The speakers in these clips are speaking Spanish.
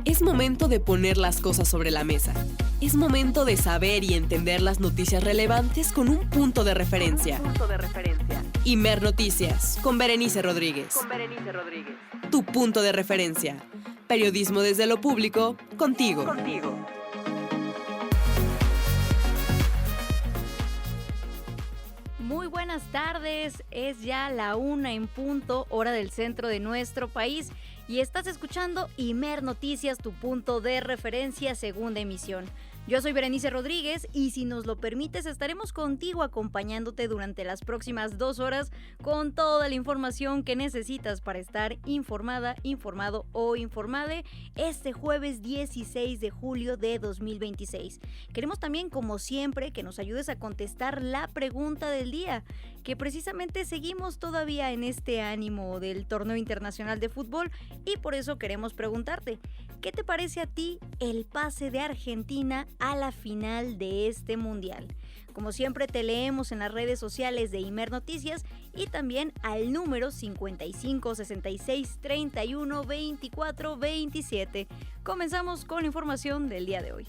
Es momento de poner las cosas sobre la mesa. Es momento de saber y entender las noticias relevantes con un punto de referencia. Imer Noticias, con Berenice Rodríguez. Tu punto de referencia. Periodismo desde lo público, contigo. Muy buenas tardes, es ya la 1 en punto, hora del centro de nuestro país, y estás escuchando Imer Noticias, tu punto de referencia, segunda emisión. Yo soy Berenice Rodríguez y si nos lo permites estaremos contigo acompañándote durante las próximas 2 horas con toda la información que necesitas para estar informada, informado o informade este jueves 16 de julio de 2026. Queremos también, como siempre, que nos ayudes a contestar la pregunta del día, que precisamente seguimos todavía en este ánimo del torneo internacional de fútbol y por eso queremos preguntarte, ¿qué te parece a ti el pase de Argentina a la final de este mundial? Como siempre te leemos en las redes sociales de Imer Noticias y también al número 55 66 31 24 27. Comenzamos con la información del día de hoy.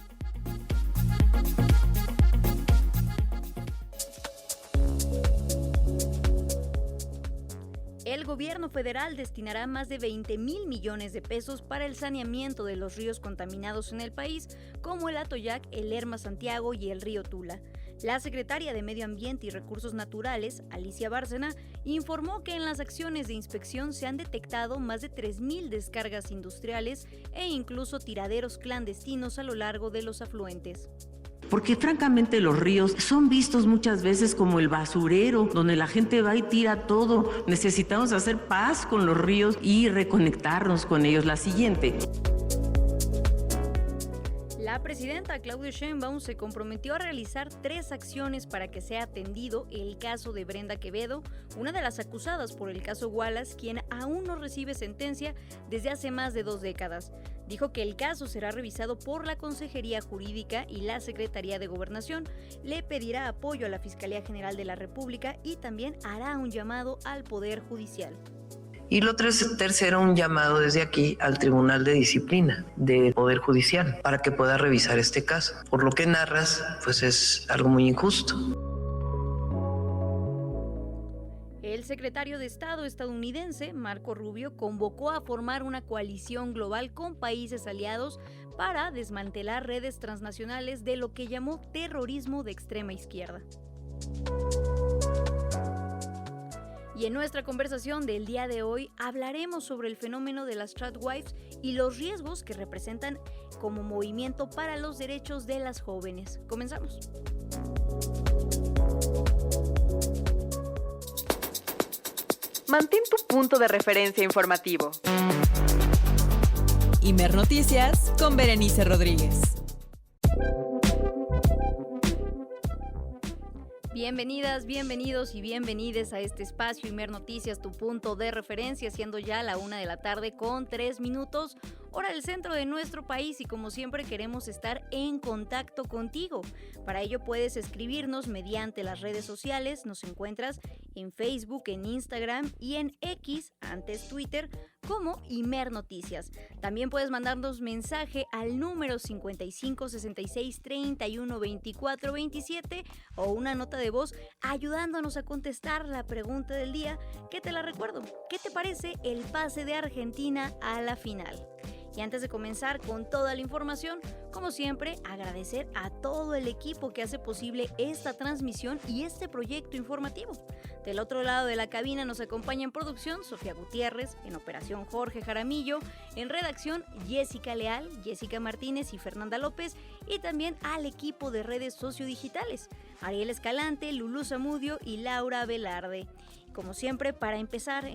El gobierno federal destinará más de 20,000 millones de pesos para el saneamiento de los ríos contaminados en el país, como el Atoyac, el Lerma Santiago y el río Tula. La secretaria de Medio Ambiente y Recursos Naturales, Alicia Bárcena, informó que en las acciones de inspección se han detectado más de 3,000 descargas industriales e incluso tiraderos clandestinos a lo largo de los afluentes. Porque francamente los ríos son vistos muchas veces como el basurero, donde la gente va y tira todo. Necesitamos hacer paz con los ríos y reconectarnos con ellos. La siguiente. La presidenta Claudia Sheinbaum se comprometió a realizar 3 acciones para que sea atendido el caso de Brenda Quevedo, una de las acusadas por el caso Wallace, quien aún no recibe sentencia desde hace más de 2 décadas. Dijo que el caso será revisado por la Consejería Jurídica y la Secretaría de Gobernación. Le pedirá apoyo a la Fiscalía General de la República y también hará un llamado al Poder Judicial. Y lo tercero, un llamado desde aquí al Tribunal de Disciplina del Poder Judicial para que pueda revisar este caso. Por lo que narras, pues es algo muy injusto. El secretario de Estado estadounidense, Marco Rubio, convocó a formar una coalición global con países aliados para desmantelar redes transnacionales de lo que llamó terrorismo de extrema izquierda. Y en nuestra conversación del día de hoy hablaremos sobre el fenómeno de las tradwives y los riesgos que representan como movimiento para los derechos de las jóvenes. Comenzamos. Mantén tu punto de referencia informativo. Imer Noticias con Berenice Rodríguez. Bienvenidas, bienvenidos y bienvenides a este espacio Imer Noticias, tu punto de referencia, siendo ya la 1 de la tarde con 3 minutos, hora del centro de nuestro país y como siempre queremos estar en contacto contigo. Para ello puedes escribirnos mediante las redes sociales, nos encuentras en Facebook, en Instagram y en X, antes Twitter, como Imer Noticias. También puedes mandarnos mensaje al número 55 66 31 24 27 o una nota de voz ayudándonos a contestar la pregunta del día, que te la recuerdo. ¿Qué te parece el pase de Argentina a la final? Y antes de comenzar con toda la información, como siempre, agradecer a todo el equipo que hace posible esta transmisión y este proyecto informativo. Del otro lado de la cabina nos acompaña en producción Sofía Gutiérrez, en operación Jorge Jaramillo, en redacción Jessica Leal, Jessica Martínez y Fernanda López, y también al equipo de redes sociodigitales, Ariel Escalante, Lulú Zamudio y Laura Velarde. Como siempre, para empezar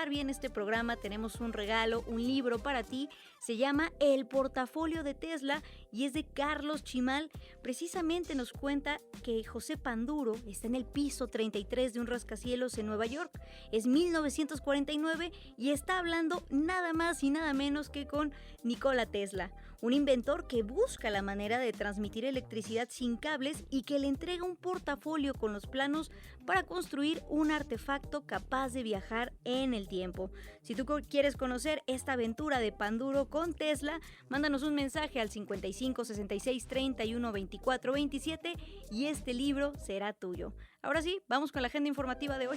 bien este programa, tenemos un regalo, un libro para ti. Se llama El Portafolio de Tesla y es de Carlos Chimal. Precisamente nos cuenta que José Panduro está en el piso 33 de un rascacielos en Nueva York. Es 1949 y está hablando nada más y nada menos que con Nikola Tesla, un inventor que busca la manera de transmitir electricidad sin cables y que le entrega un portafolio con los planos para construir un artefacto capaz de viajar en el tiempo. Si tú quieres conocer esta aventura de Panduro con Tesla, mándanos un mensaje al 55 66 31 24 27 y este libro será tuyo. Ahora sí, vamos con la agenda informativa de hoy.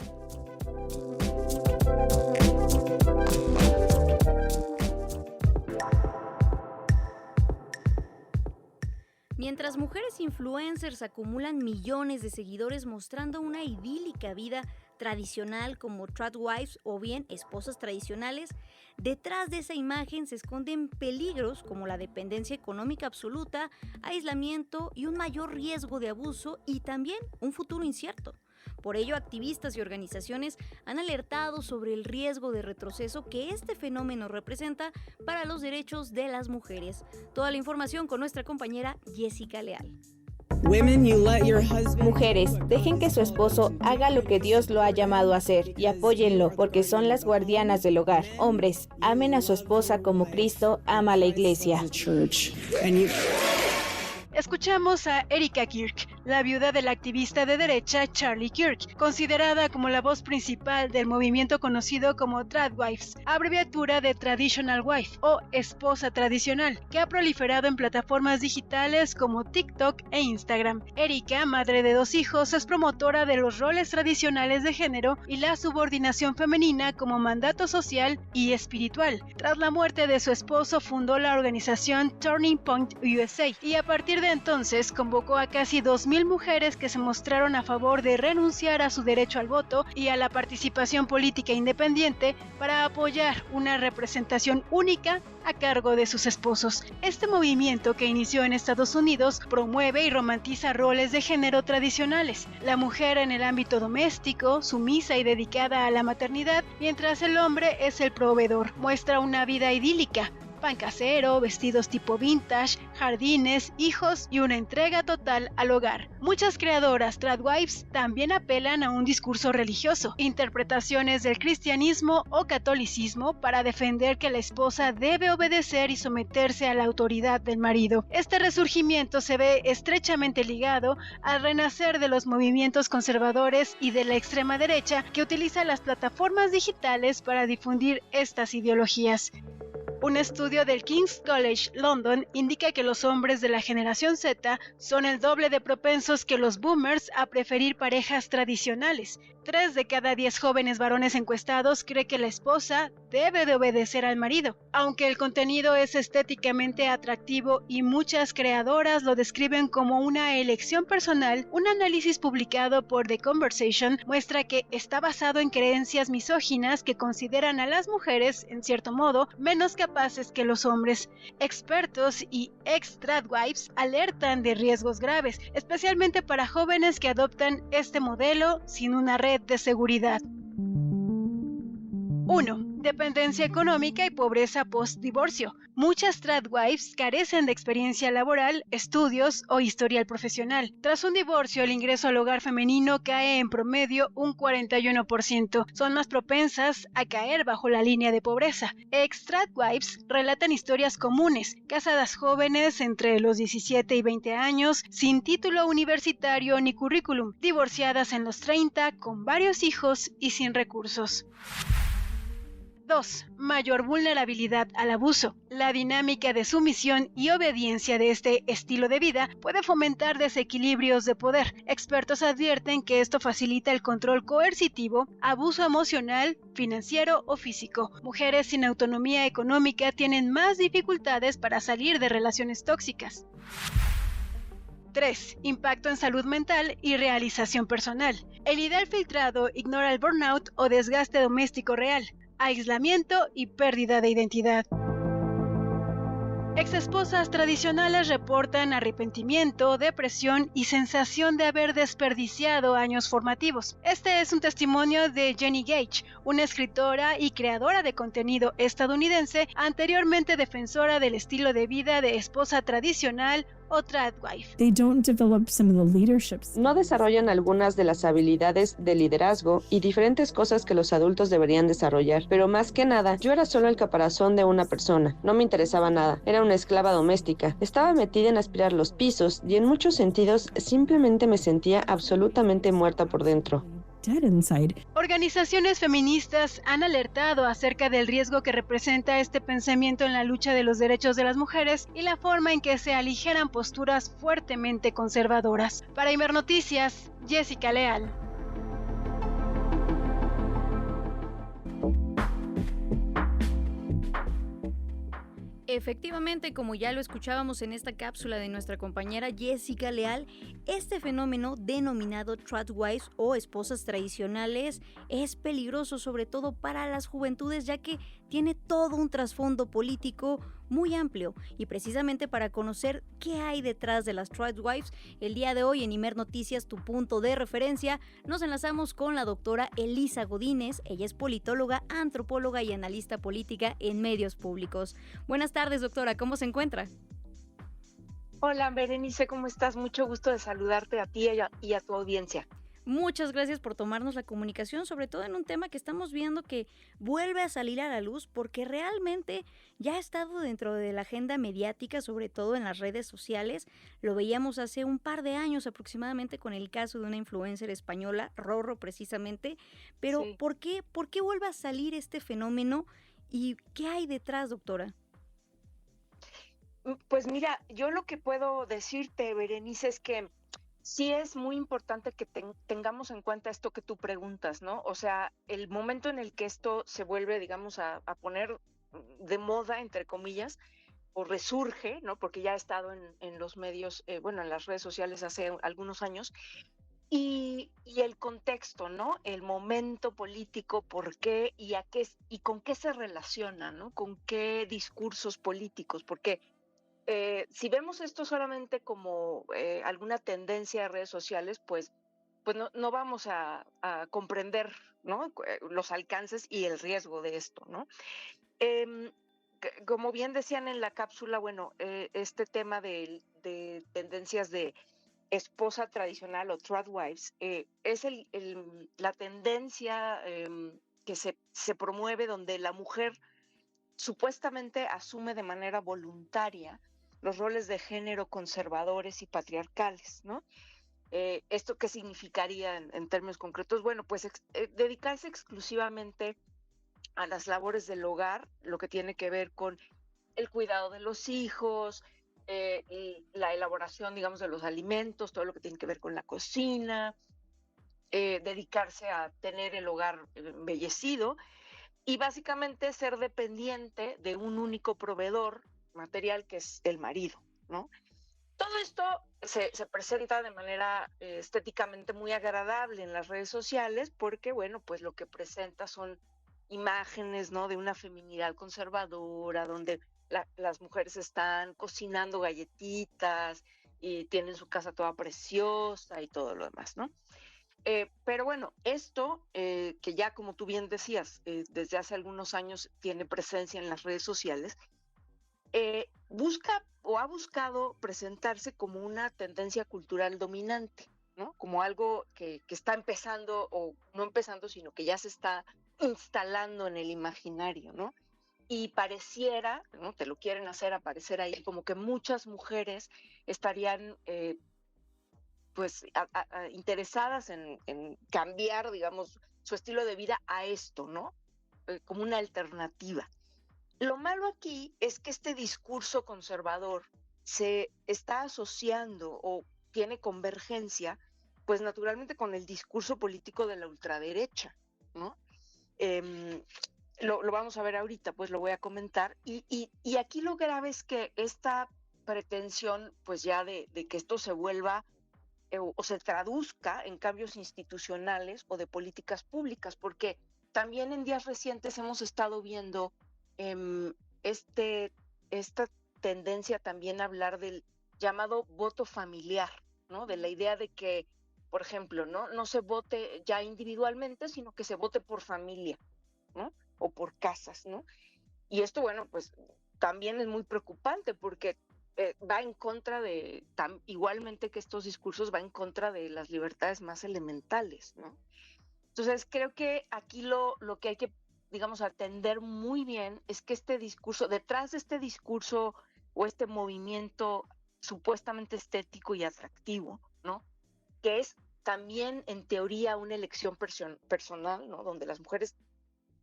Mientras mujeres influencers acumulan millones de seguidores mostrando una idílica vida tradicional como tradwives o bien esposas tradicionales, detrás de esa imagen se esconden peligros como la dependencia económica absoluta, aislamiento y un mayor riesgo de abuso y también un futuro incierto. Por ello, activistas y organizaciones han alertado sobre el riesgo de retroceso que este fenómeno representa para los derechos de las mujeres. Toda la información con nuestra compañera Jessica Leal. Mujeres, dejen que su esposo haga lo que Dios lo ha llamado a hacer y apóyenlo porque son las guardianas del hogar. Hombres, amen a su esposa como Cristo ama a la iglesia. Escuchamos a Erika Kirk, la viuda del activista de derecha Charlie Kirk, considerada como la voz principal del movimiento conocido como Tradwives, abreviatura de Traditional Wife o esposa tradicional, que ha proliferado en plataformas digitales como TikTok e Instagram. Erika, madre de 2 hijos, es promotora de los roles tradicionales de género y la subordinación femenina como mandato social y espiritual. Tras la muerte de su esposo, fundó la organización Turning Point USA y a partir de entonces convocó a casi 2,000 mujeres que se mostraron a favor de renunciar a su derecho al voto y a la participación política independiente para apoyar una representación única a cargo de sus esposos. Este movimiento, que inició en Estados Unidos, promueve y romantiza roles de género tradicionales. La mujer en el ámbito doméstico, sumisa y dedicada a la maternidad, mientras el hombre es el proveedor. Muestra una vida idílica, pan casero, vestidos tipo vintage, jardines, hijos y una entrega total al hogar. Muchas creadoras tradwives también apelan a un discurso religioso, interpretaciones del cristianismo o catolicismo para defender que la esposa debe obedecer y someterse a la autoridad del marido. Este resurgimiento se ve estrechamente ligado al renacer de los movimientos conservadores y de la extrema derecha que utiliza las plataformas digitales para difundir estas ideologías. Un estudio del King's College London indica que los hombres de la generación Z son el doble de propensos que los boomers a preferir parejas tradicionales. 3 de cada 10 jóvenes varones encuestados cree que la esposa debe de obedecer al marido. Aunque el contenido es estéticamente atractivo y muchas creadoras lo describen como una elección personal, un análisis publicado por The Conversation muestra que está basado en creencias misóginas que consideran a las mujeres, en cierto modo, menos capaces que los hombres. Expertos y ex-tradwives alertan de riesgos graves, especialmente para jóvenes que adoptan este modelo sin una red de seguridad. 1. Dependencia económica y pobreza post-divorcio. Muchas tradwives carecen de experiencia laboral, estudios o historial profesional. Tras un divorcio, el ingreso al hogar femenino cae en promedio un 41%. Son más propensas a caer bajo la línea de pobreza. Ex-tradwives relatan historias comunes: casadas jóvenes entre los 17 y 20 años, sin título universitario ni currículum, divorciadas en los 30, con varios hijos y sin recursos. 2. Mayor vulnerabilidad al abuso. La dinámica de sumisión y obediencia de este estilo de vida puede fomentar desequilibrios de poder. Expertos advierten que esto facilita el control coercitivo, abuso emocional, financiero o físico. Mujeres sin autonomía económica tienen más dificultades para salir de relaciones tóxicas. 3. Impacto en salud mental y realización personal. El ideal filtrado ignora el burnout o desgaste doméstico real, aislamiento y pérdida de identidad. Exesposas tradicionales reportan arrepentimiento, depresión y sensación de haber desperdiciado años formativos. Este es un testimonio de Jenny Gage, una escritora y creadora de contenido estadounidense, anteriormente defensora del estilo de vida de esposa tradicional o tradwife. No desarrollan algunas de las habilidades de liderazgo y diferentes cosas que los adultos deberían desarrollar, pero más que nada, yo era solo el caparazón de una persona, no me interesaba nada, era una esclava doméstica, estaba metida en aspirar los pisos y en muchos sentidos simplemente me sentía absolutamente muerta por dentro. Organizaciones feministas han alertado acerca del riesgo que representa este pensamiento en la lucha de los derechos de las mujeres y la forma en que se aligeran posturas fuertemente conservadoras. Para Imer Noticias, Jessica Leal. Efectivamente, como ya lo escuchábamos en esta cápsula de nuestra compañera Jessica Leal, este fenómeno denominado tradwives o esposas tradicionales es peligroso sobre todo para las juventudes, ya que tiene todo un trasfondo político muy amplio. Y precisamente para conocer qué hay detrás de las tradwives, el día de hoy en Imer Noticias, tu punto de referencia, nos enlazamos con la doctora Elisa Godínez. Ella es politóloga, antropóloga y analista política en medios públicos. Buenas tardes, doctora, ¿cómo se encuentra? Hola, Berenice, ¿cómo estás? Mucho gusto de saludarte a ti y a tu audiencia. Muchas gracias por tomarnos la comunicación, sobre todo en un tema que estamos viendo que vuelve a salir a la luz porque realmente ya ha estado dentro de la agenda mediática, sobre todo en las redes sociales. Lo veíamos hace un par de años aproximadamente con el caso de una influencer española, Rorro precisamente, pero Sí. ¿por qué vuelve a salir este fenómeno y qué hay detrás, doctora? Pues mira, yo lo que puedo decirte, Berenice, es que sí es muy importante que tengamos en cuenta esto que tú preguntas, ¿no? O sea, el momento en el que esto se vuelve, digamos, a poner de moda, entre comillas, o resurge, ¿no? Porque ya ha estado en los medios, bueno, en las redes sociales hace algunos años, y el contexto, ¿no? El momento político, por qué y a qué y con qué se relaciona, ¿no? Con qué discursos políticos, porque si vemos esto solamente como alguna tendencia de redes sociales, pues no vamos a comprender, ¿no? Los alcances y el riesgo de esto, ¿no? Em, Como bien decían en la cápsula, bueno, este tema de tendencias de esposa tradicional o tradwives es la tendencia que se promueve donde la mujer supuestamente asume de manera voluntaria los roles de género conservadores y patriarcales, ¿no? ¿Esto qué significaría en términos concretos? Bueno, pues dedicarse exclusivamente a las labores del hogar, lo que tiene que ver con el cuidado de los hijos, y la elaboración, digamos, de los alimentos, todo lo que tiene que ver con la cocina, dedicarse a tener el hogar embellecido, y básicamente ser dependiente de un único proveedor material que es el marido, ¿no? Todo esto se presenta de manera estéticamente muy agradable en las redes sociales porque, bueno, pues lo que presenta son imágenes, ¿no? De una feminidad conservadora, donde las mujeres están cocinando galletitas y tienen su casa toda preciosa y todo lo demás, ¿no? Pero bueno, esto que ya como tú bien decías, desde hace algunos años tiene presencia en las redes sociales, busca o ha buscado presentarse como una tendencia cultural dominante, ¿no? Como algo que está empezando, o no empezando, sino que ya se está instalando en el imaginario, ¿no? Y pareciera, ¿no? Te lo quieren hacer aparecer ahí, como que muchas mujeres estarían pues interesadas en cambiar, digamos, su estilo de vida a esto, ¿no? Como una alternativa. Lo malo aquí es que este discurso conservador se está asociando o tiene convergencia, pues naturalmente con el discurso político de la ultraderecha, ¿no? Lo vamos a ver ahorita, pues lo voy a comentar. Y aquí lo grave es que esta pretensión, pues ya de que esto se vuelva o se traduzca en cambios institucionales o de políticas públicas, porque también en días recientes hemos estado viendo esta tendencia también a hablar del llamado voto familiar, ¿no? De la idea de que, por ejemplo, no se vote ya individualmente, sino que se vote por familia, ¿no? O por casas, ¿no? Y esto, bueno, pues también es muy preocupante porque va en contra igualmente que estos discursos, va en contra de las libertades más elementales, ¿no? Entonces, creo que aquí lo que hay que, digamos, atender muy bien es que este discurso, detrás de este discurso o este movimiento supuestamente estético y atractivo, ¿no? Que es también en teoría una elección personal, ¿no? Donde las mujeres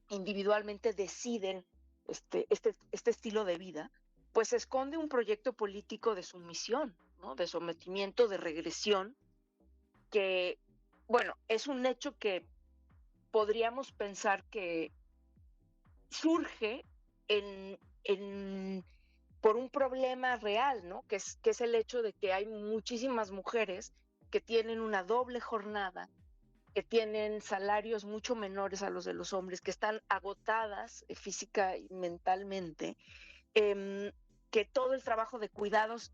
individualmente deciden este estilo de vida, pues se esconde un proyecto político de sumisión, ¿no? De sometimiento, de regresión, que, bueno, es un hecho que podríamos pensar que surge por un problema real, ¿no? Que es el hecho de que hay muchísimas mujeres que tienen una doble jornada, que tienen salarios mucho menores a los de los hombres, que están agotadas física y mentalmente, que todo el trabajo de cuidados,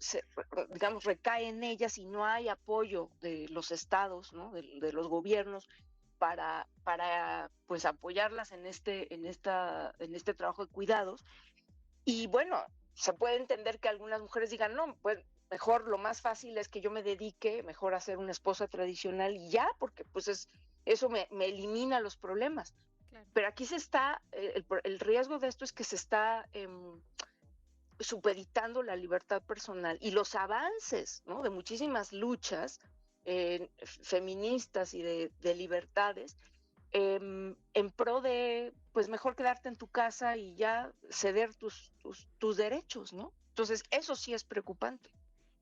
digamos, recae en ellas y no hay apoyo de los estados, ¿no? de los gobiernos para pues apoyarlas en este trabajo de cuidados. Y bueno, se puede entender que algunas mujeres digan, no, pues mejor lo más fácil es que yo me dedique mejor a ser una esposa tradicional y ya, porque pues eso me elimina los problemas. Claro. Pero aquí el riesgo de esto es que se está supeditando la libertad personal y los avances, ¿no? De muchísimas luchas feministas y de libertades, en pro de, pues mejor quedarte en tu casa y ya ceder tus derechos, ¿no? Entonces, eso sí es preocupante.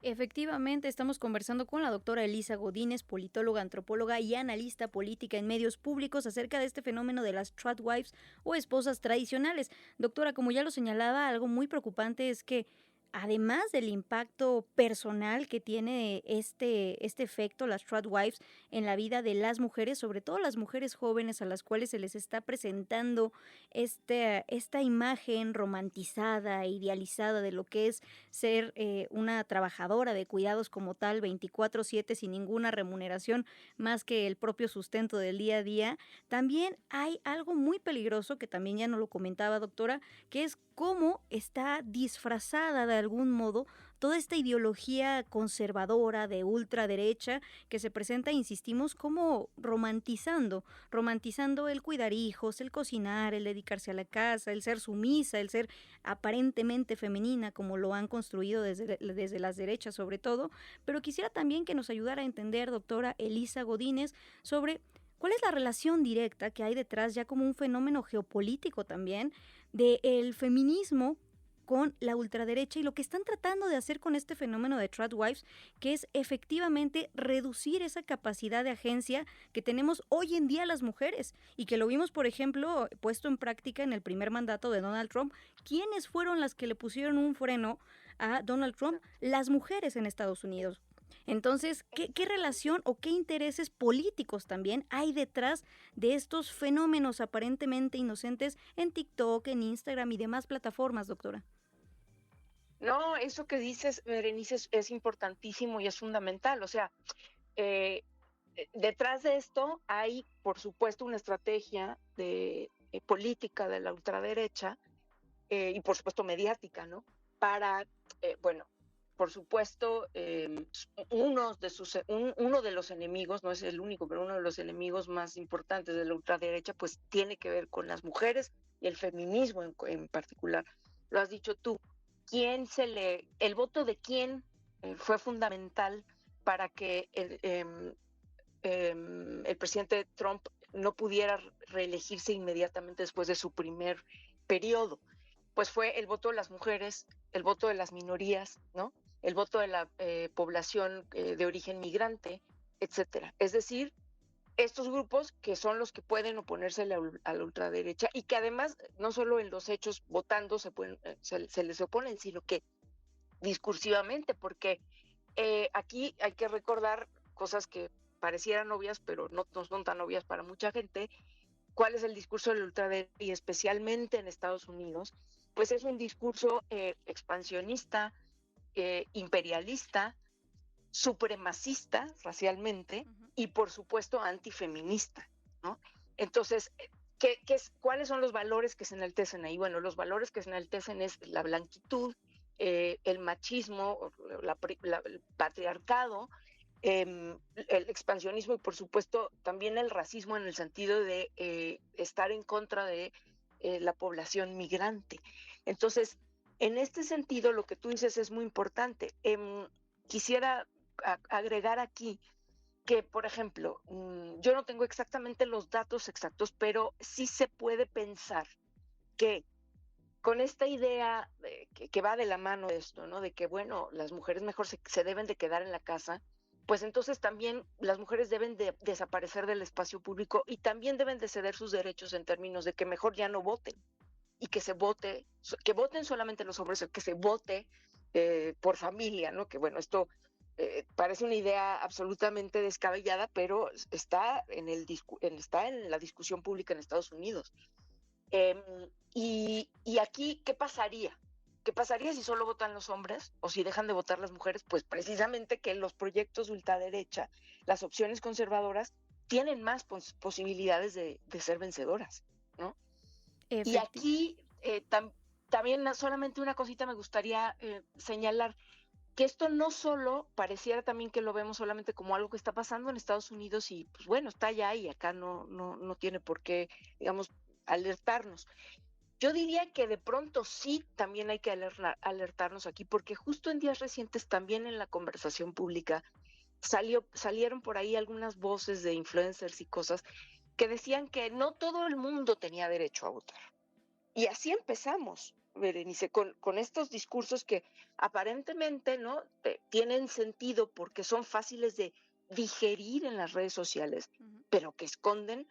Efectivamente, estamos conversando con la doctora Elisa Godínez, politóloga, antropóloga y analista política en medios públicos acerca de este fenómeno de las tradwives o esposas tradicionales. Doctora, como ya lo señalaba, algo muy preocupante es que además del impacto personal que tiene este efecto, las tradwives, en la vida de las mujeres, sobre todo las mujeres jóvenes a las cuales se les está presentando esta imagen romantizada, idealizada de lo que es ser una trabajadora de cuidados como tal, 24/7, sin ninguna remuneración más que el propio sustento del día a día. También hay algo muy peligroso, que también ya nos lo comentaba, doctora, que es cómo está disfrazada de algún modo toda esta ideología conservadora de ultraderecha que se presenta, insistimos, como romantizando el cuidar hijos, el cocinar, el dedicarse a la casa, el ser sumisa, el ser aparentemente femenina, como lo han construido desde las derechas sobre todo. Pero quisiera también que nos ayudara a entender, doctora Elisa Godínez, sobre cuál es la relación directa que hay detrás, ya como un fenómeno geopolítico también, del feminismo con la ultraderecha y lo que están tratando de hacer con este fenómeno de tradwives, que es efectivamente reducir esa capacidad de agencia que tenemos hoy en día las mujeres y que lo vimos, por ejemplo, puesto en práctica en el primer mandato de Donald Trump. ¿Quiénes fueron las que le pusieron un freno a Donald Trump? Las mujeres en Estados Unidos. Entonces, ¿qué relación o qué intereses políticos también hay detrás de estos fenómenos aparentemente inocentes en TikTok, en Instagram y demás plataformas, doctora? No, eso que dices, Berenice, es importantísimo y es fundamental. O sea, detrás de esto hay, por supuesto, una estrategia política de la ultraderecha y, por supuesto, mediática, ¿no? Para, bueno, por supuesto, uno de los enemigos, no es el único, pero uno de los enemigos más importantes de la ultraderecha, pues tiene que ver con las mujeres y el feminismo en particular. Lo has dicho tú. El voto de quién fue fundamental para que el presidente Trump no pudiera reelegirse inmediatamente después de su primer periodo. Pues fue el voto de las mujeres, el voto de las minorías, ¿no? El voto de la población de origen migrante, etcétera. Es decir, estos grupos que son los que pueden oponerse a la ultraderecha y que además no solo en los hechos votando se les oponen, sino que discursivamente, porque aquí hay que recordar cosas que parecieran obvias, pero no son tan obvias para mucha gente. ¿Cuál es el discurso de la ultraderecha y especialmente en Estados Unidos? pues es un discurso expansionista, imperialista, supremacista racialmente y por supuesto antifeminista, ¿no? Entonces, ¿cuáles son los valores que se enaltecen ahí? Bueno, los valores que se enaltecen es la blanquitud, el machismo, el patriarcado, el expansionismo y por supuesto también el racismo en el sentido de estar en contra de la población migrante. Entonces, en este sentido, lo que tú dices es muy importante. Quisiera agregar aquí que, por ejemplo, yo no tengo exactamente los datos exactos, pero sí se puede pensar que con esta idea que va de la mano de esto, ¿no? De que, bueno, las mujeres mejor se deben de quedar en la casa, pues entonces también las mujeres deben de desaparecer del espacio público y también deben de ceder sus derechos en términos de que mejor ya no voten y que que voten solamente los hombres, que se vote por familia, ¿no? Que bueno, esto parece una idea absolutamente descabellada, pero está está en la discusión pública en Estados Unidos. Y aquí, ¿qué pasaría? ¿Qué pasaría si solo votan los hombres o si dejan de votar las mujeres? Pues precisamente que los proyectos de ultraderecha, las opciones conservadoras, tienen más posibilidades de ser vencedoras, ¿no? Y aquí también solamente una cosita me gustaría señalar, que esto no solo pareciera también que lo vemos solamente como algo que está pasando en Estados Unidos y pues bueno, está allá y acá no tiene por qué, digamos, alertarnos. Yo diría que de pronto sí también hay que alertarnos aquí, porque justo en días recientes también en la conversación pública salieron por ahí algunas voces de influencers y cosas que decían que no todo el mundo tenía derecho a votar. Y así empezamos, Berenice, con estos discursos que aparentemente no tienen sentido porque son fáciles de digerir en las redes sociales, pero que esconden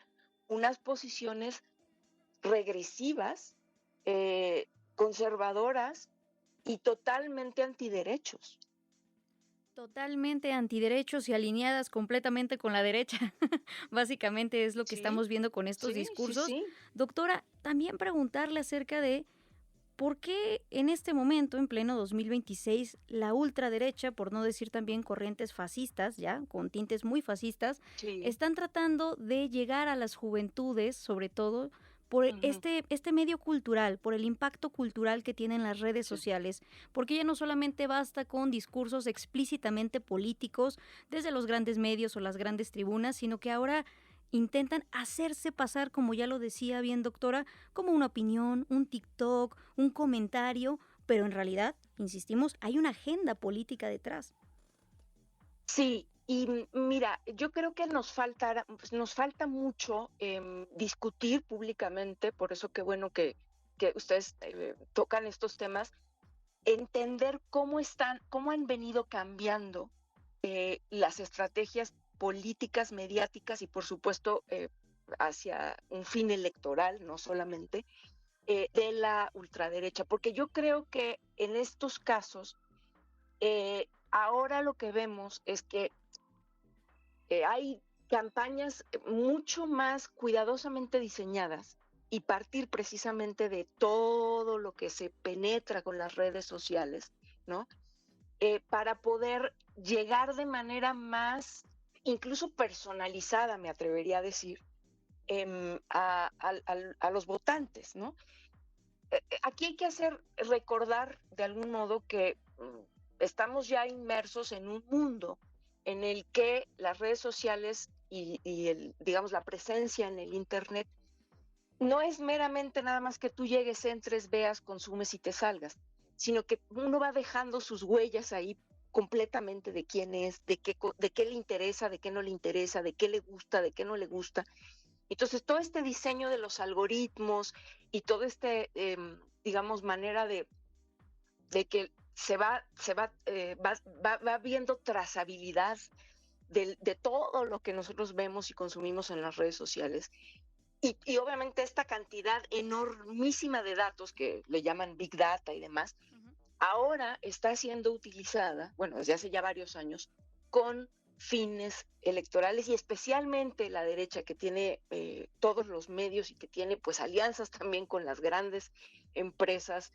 unas posiciones regresivas, conservadoras y totalmente antiderechos. Totalmente antiderechos y alineadas completamente con la derecha. Básicamente es lo que estamos viendo con estos discursos. Sí. Doctora, también preguntarle acerca de por qué en este momento, en pleno 2026, la ultraderecha, por no decir también corrientes fascistas, ya con tintes muy fascistas, están tratando de llegar a las juventudes, sobre todo, por este medio cultural, por el impacto cultural que tienen las redes sociales, porque ya no solamente basta con discursos explícitamente políticos desde los grandes medios o las grandes tribunas, sino que ahora intentan hacerse pasar, como ya lo decía bien doctora, como una opinión, un TikTok, un comentario, pero en realidad, insistimos, hay una agenda política detrás. Sí. Y mira, yo creo que nos falta mucho discutir públicamente, por eso qué bueno que ustedes tocan estos temas, entender cómo han venido cambiando las estrategias políticas, mediáticas y por supuesto hacia un fin electoral, no solamente, de la ultraderecha, porque yo creo que en estos casos ahora lo que vemos es que hay campañas mucho más cuidadosamente diseñadas y partir precisamente de todo lo que se penetra con las redes sociales, ¿no? Para poder llegar de manera más, incluso personalizada, me atrevería a decir, a los votantes, ¿no? Aquí hay que recordar de algún modo que estamos ya inmersos en un mundo en el que las redes sociales y digamos, la presencia en el Internet no es meramente nada más que tú llegues, entres, veas, consumes y te salgas, sino que uno va dejando sus huellas ahí completamente de quién es, de qué le interesa, de qué no le interesa, de qué le gusta, de qué no le gusta. Entonces, todo este diseño de los algoritmos y todo digamos, manera de que va viendo trazabilidad de todo lo que nosotros vemos y consumimos en las redes sociales. Y obviamente esta cantidad enormísima de datos que le llaman Big Data y demás, ahora está siendo utilizada, bueno, desde hace ya varios años, con fines electorales y especialmente la derecha que tiene todos los medios y que tiene pues alianzas también con las grandes empresas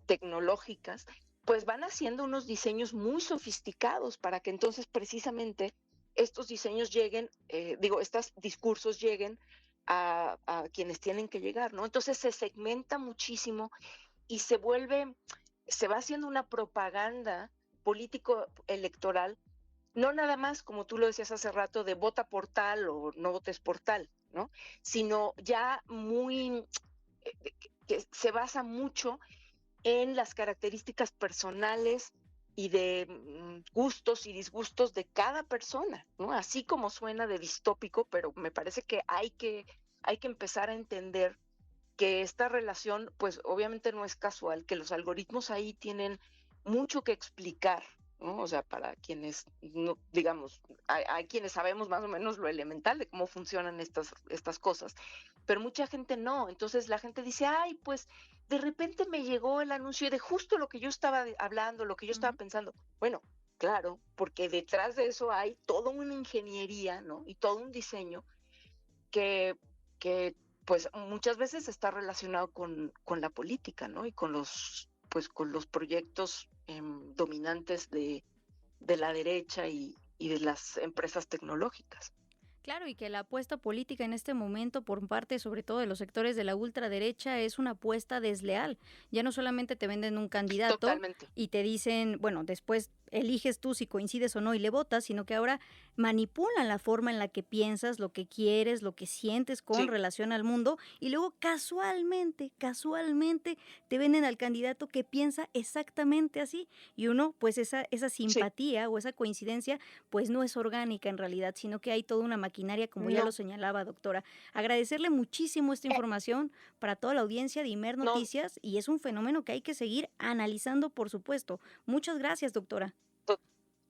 tecnológicas, pues van haciendo unos diseños muy sofisticados para que entonces precisamente estos diseños lleguen, estos discursos lleguen a quienes tienen que llegar, ¿no? Entonces se segmenta muchísimo y se va haciendo una propaganda político-electoral, no nada más, como tú lo decías hace rato, de vota por tal o no votes por tal, ¿no? Sino ya que se basa mucho en las características personales y de gustos y disgustos de cada persona, ¿no? Así como suena de distópico, pero me parece que hay que empezar a entender que esta relación, pues obviamente no es casual, que los algoritmos ahí tienen mucho que explicar, ¿no? O sea, para quienes, no, digamos, hay quienes sabemos más o menos lo elemental de cómo funcionan estas cosas, pero mucha gente no. Entonces la gente dice, ay, pues de repente me llegó el anuncio de justo lo que yo estaba hablando, lo que yo estaba pensando. Bueno, claro, porque detrás de eso hay toda una ingeniería, ¿no? Y todo un diseño que pues muchas veces está relacionado con la política, ¿no? Y con los proyectos dominantes de la derecha y de las empresas tecnológicas. Claro, y que la apuesta política en este momento por parte sobre todo de los sectores de la ultraderecha es una apuesta desleal. Ya no solamente te venden un candidato Totalmente. Y te dicen, bueno, después eliges tú si coincides o no y le votas, sino que ahora manipulan la forma en la que piensas, lo que quieres, lo que sientes con relación al mundo, y luego casualmente te venden al candidato que piensa exactamente así, y uno, pues esa simpatía o esa coincidencia, pues no es orgánica en realidad, sino que hay toda una maquinaria, como ya lo señalaba, doctora. Agradecerle muchísimo esta información para toda la audiencia de Imer Noticias, y es un fenómeno que hay que seguir analizando, por supuesto. Muchas gracias, doctora.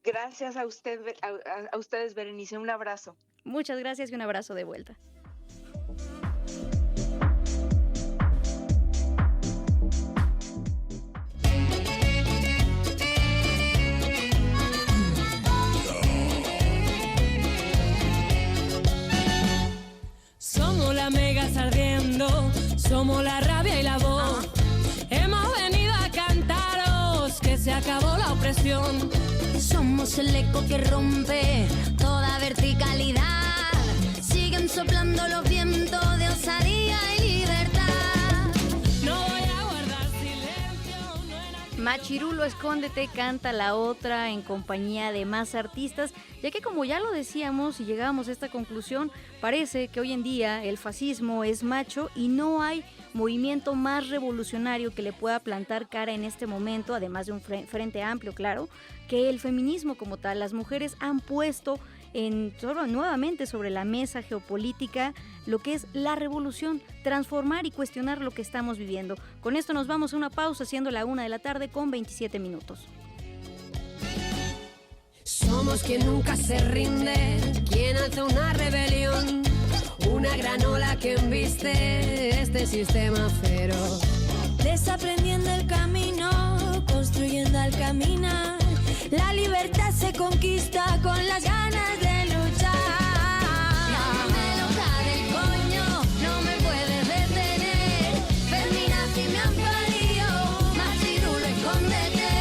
Gracias a ustedes, Berenice. Un abrazo. Muchas gracias y un abrazo de vuelta. Somos la megas ardiendo, somos la rabia y la voz. Hemos venido a cantaros que se acabó la opresión. Somos el eco que rompe toda verticalidad. Siguen soplando los vientos de osadía y libertad. No voy a guardar silencio. Machirulo, escóndete, canta la otra en compañía de más artistas, ya que como ya lo decíamos y llegábamos a esta conclusión, parece que hoy en día el fascismo es macho y no hay movimiento más revolucionario que le pueda plantar cara en este momento, además de un frente amplio, claro, que el feminismo como tal. Las mujeres han puesto nuevamente sobre la mesa geopolítica lo que es la revolución, transformar y cuestionar lo que estamos viviendo. Con esto nos vamos a una pausa, siendo la 1:27 p.m. Somos quien nunca se rinde, quien hace una rebelión, una gran ola que embiste este sistema feroz. Desaprendiendo el camino, construyendo al caminar. La libertad se conquista con las ganas de luchar. Llámame loca del coño, no me puedes detener. Feminazi me han parido, machirulo, escóndete.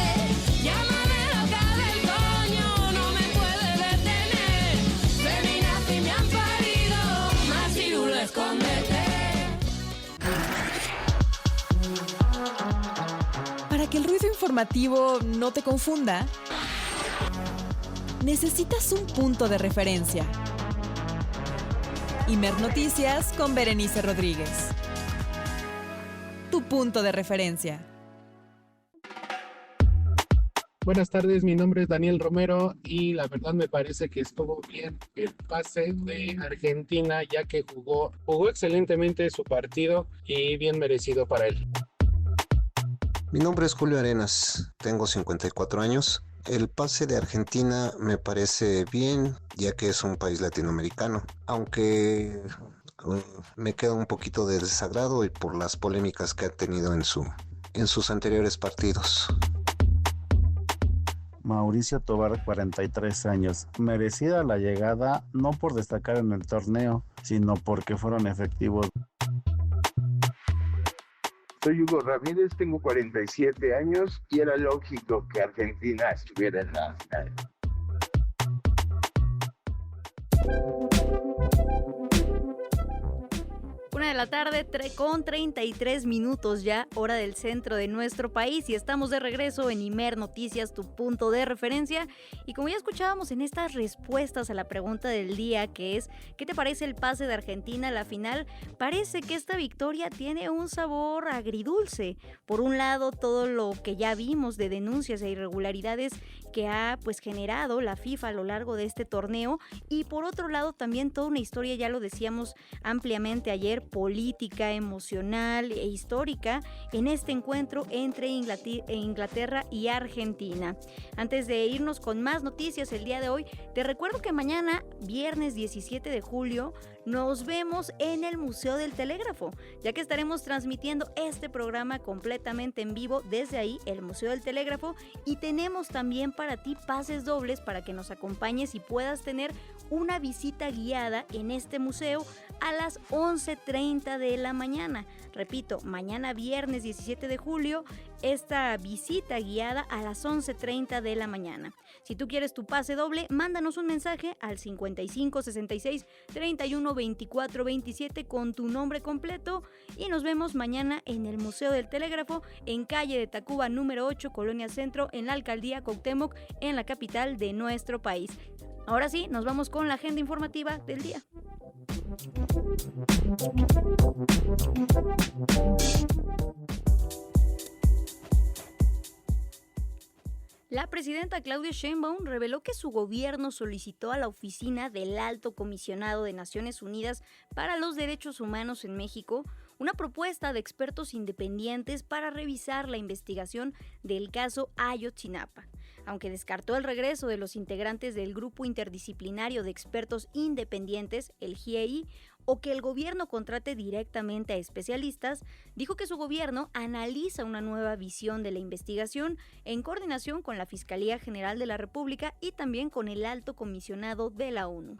Llámame loca del coño, no me puedes detener. Feminazi me han parido, machirulo, escóndete. Para que el ruido informativo no te confunda, necesitas un punto de referencia. Imer Noticias con Berenice Rodríguez. Tu punto de referencia. Buenas tardes, mi nombre es Daniel Romero y la verdad me parece que estuvo bien el pase de Argentina, ya que jugó excelentemente su partido y bien merecido para él. Mi nombre es Julio Arenas, tengo 54 años. El pase de Argentina me parece bien, ya que es un país latinoamericano, aunque me queda un poquito de desagrado y por las polémicas que ha tenido en sus anteriores partidos. Mauricio Tobar, 43 años. Merecida la llegada, no por destacar en el torneo, sino porque fueron efectivos. Soy Hugo Ramírez, tengo 47 años y era lógico que Argentina estuviera en la final. Una de la tarde con 33 minutos ya, hora del centro de nuestro país, y estamos de regreso en Imer Noticias, tu punto de referencia. Y como ya escuchábamos en estas respuestas a la pregunta del día, que es ¿qué te parece el pase de Argentina a la final? Parece que esta victoria tiene un sabor agridulce. Por un lado, todo lo que ya vimos de denuncias e irregularidades que ha generado la FIFA a lo largo de este torneo, y por otro lado también toda una historia, ya lo decíamos ampliamente ayer, política, emocional e histórica en este encuentro entre Inglaterra y Argentina. Antes de irnos con más noticias el día de hoy, te recuerdo que mañana, viernes 17 de julio, nos vemos en el Museo del Telégrafo, ya que estaremos transmitiendo este programa completamente en vivo desde ahí, el Museo del Telégrafo, y tenemos también para ti pases dobles para que nos acompañes y puedas tener una visita guiada en este museo a las 11:30 de la mañana. Repito, mañana viernes 17 de julio, esta visita guiada a las 11:30 de la mañana. Si tú quieres tu pase doble, mándanos un mensaje al 55 66 31 24 27 con tu nombre completo y nos vemos mañana en el Museo del Telégrafo, en calle de Tacuba número 8, Colonia Centro, en la Alcaldía Cuauhtémoc, en la capital de nuestro país. Ahora sí, nos vamos con la agenda informativa del día. La presidenta Claudia Sheinbaum reveló que su gobierno solicitó a la Oficina del Alto Comisionado de Naciones Unidas para los Derechos Humanos en México una propuesta de expertos independientes para revisar la investigación del caso Ayotzinapa. Aunque descartó el regreso de los integrantes del Grupo Interdisciplinario de Expertos Independientes, el GIEI, o que el gobierno contrate directamente a especialistas, dijo que su gobierno analiza una nueva visión de la investigación en coordinación con la Fiscalía General de la República y también con el Alto Comisionado de la ONU.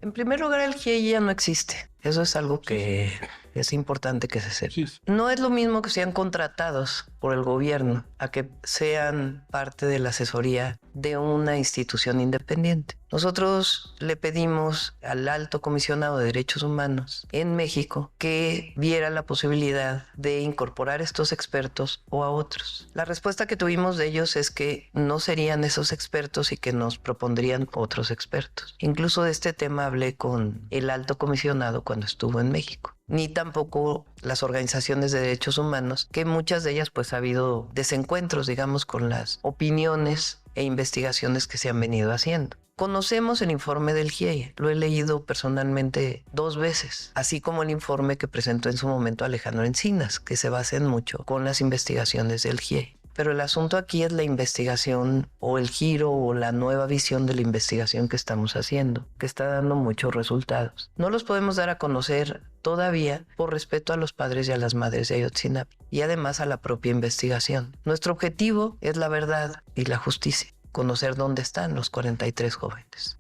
En primer lugar, el GIEI ya no existe. Eso es algo que es importante que se sepa. No es lo mismo que sean contratados por el gobierno a que sean parte de la asesoría de una institución independiente. Nosotros le pedimos al Alto Comisionado de Derechos Humanos en México que viera la posibilidad de incorporar estos expertos o a otros. La respuesta que tuvimos de ellos es que no serían esos expertos y que nos propondrían otros expertos. Incluso de este tema hablé con el Alto Comisionado cuando estuvo en México. Ni tampoco las organizaciones de derechos humanos, que muchas de ellas ha habido desencuentros, digamos, con las opiniones e investigaciones que se han venido haciendo. Conocemos el informe del GIEI, lo he leído personalmente 2 veces, así como el informe que presentó en su momento Alejandro Encinas, que se basa en mucho con las investigaciones del GIEI. Pero el asunto aquí es la investigación o el giro o la nueva visión de la investigación que estamos haciendo, que está dando muchos resultados. No los podemos dar a conocer todavía por respeto a los padres y a las madres de Ayotzinapa y además a la propia investigación. Nuestro objetivo es la verdad y la justicia, conocer dónde están los 43 jóvenes.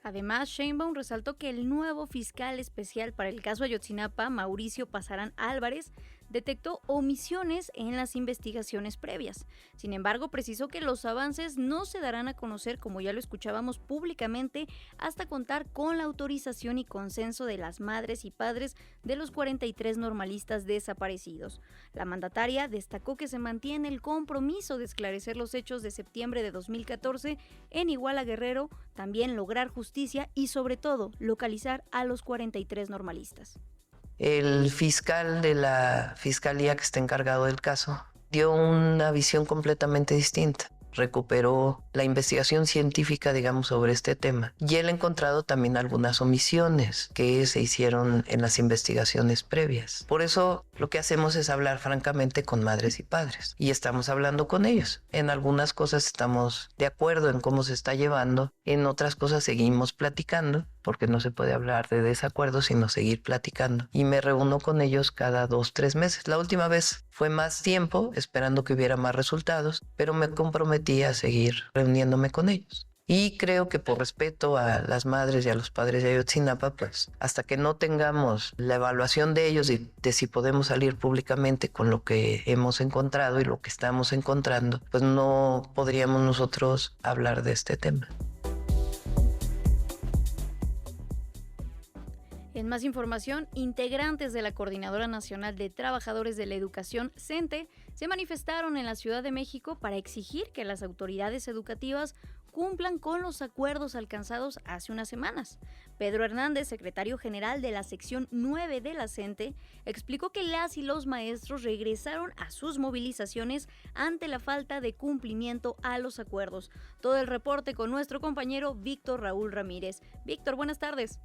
Además, Sheinbaum resaltó que el nuevo fiscal especial para el caso Ayotzinapa, Mauricio Pasarán Álvarez, detectó omisiones en las investigaciones previas. Sin embargo, precisó que los avances no se darán a conocer, como ya lo escuchábamos, públicamente hasta contar con la autorización y consenso de las madres y padres de los 43 normalistas desaparecidos. La mandataria destacó que se mantiene el compromiso de esclarecer los hechos de septiembre de 2014 en Iguala Guerrero, también lograr justicia y sobre todo localizar a los 43 normalistas. El fiscal de la fiscalía que está encargado del caso dio una visión completamente distinta. Recuperó la investigación científica, digamos, sobre este tema. Y él ha encontrado también algunas omisiones que se hicieron en las investigaciones previas. Por eso lo que hacemos es hablar francamente con madres y padres. Y estamos hablando con ellos. En algunas cosas estamos de acuerdo en cómo se está llevando. En otras cosas seguimos platicando, porque no se puede hablar de desacuerdos, sino seguir platicando. Y me reúno con ellos cada 2-3 meses. La última vez fue más tiempo, esperando que hubiera más resultados, pero me comprometí a seguir reuniéndome con ellos. Y creo que por respeto a las madres y a los padres de Ayotzinapa, pues hasta que no tengamos la evaluación de ellos y de si podemos salir públicamente con lo que hemos encontrado y lo que estamos encontrando, pues no podríamos nosotros hablar de este tema. En más información, integrantes de la Coordinadora Nacional de Trabajadores de la Educación, CENTE, se manifestaron en la Ciudad de México para exigir que las autoridades educativas cumplan con los acuerdos alcanzados hace unas semanas. Pedro Hernández, secretario general de la sección 9 de la CENTE, explicó que las y los maestros regresaron a sus movilizaciones ante la falta de cumplimiento a los acuerdos. Todo el reporte con nuestro compañero Víctor Raúl Ramírez. Víctor, buenas tardes.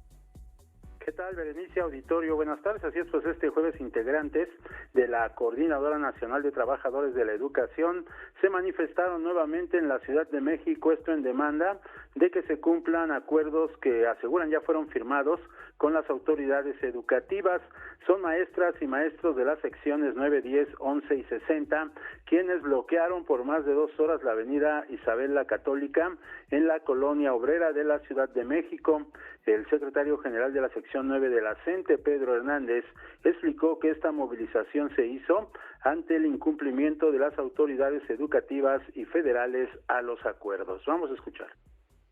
¿Qué tal, Berenice, auditorio? Buenas tardes. Así es, pues este jueves integrantes de la Coordinadora Nacional de Trabajadores de la Educación se manifestaron nuevamente en la Ciudad de México, esto en demanda de que se cumplan acuerdos que aseguran ya fueron firmados con las autoridades educativas. Son maestras y maestros de las secciones 9, 10, 11 y 60 quienes bloquearon por más de 2 horas la avenida Isabel la Católica en la colonia obrera de la Ciudad de México. El secretario general de la sección 9 de la CENTE, Pedro Hernández, explicó que esta movilización se hizo ante el incumplimiento de las autoridades educativas y federales a los acuerdos. Vamos a escuchar.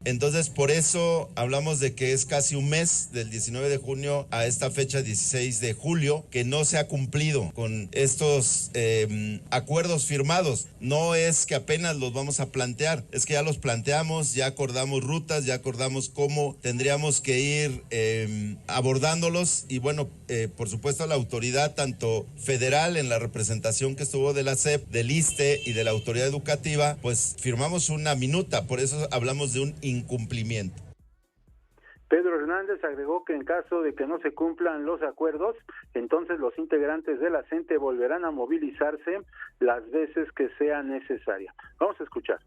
Entonces, por eso hablamos de que es casi un mes, del 19 de junio a esta fecha 16 de julio, que no se ha cumplido con estos acuerdos firmados. No es que apenas los vamos a plantear, es que ya los planteamos, ya acordamos rutas, ya acordamos cómo tendríamos que ir abordándolos y bueno, por supuesto la autoridad tanto federal en la representación que estuvo de la SEP, del ISSSTE y de la autoridad educativa, pues firmamos una minuta, por eso hablamos de un incumplimiento. Pedro Hernández agregó que en caso de que no se cumplan los acuerdos, entonces los integrantes de la CENTE volverán a movilizarse las veces que sea necesaria. Vamos a escuchar.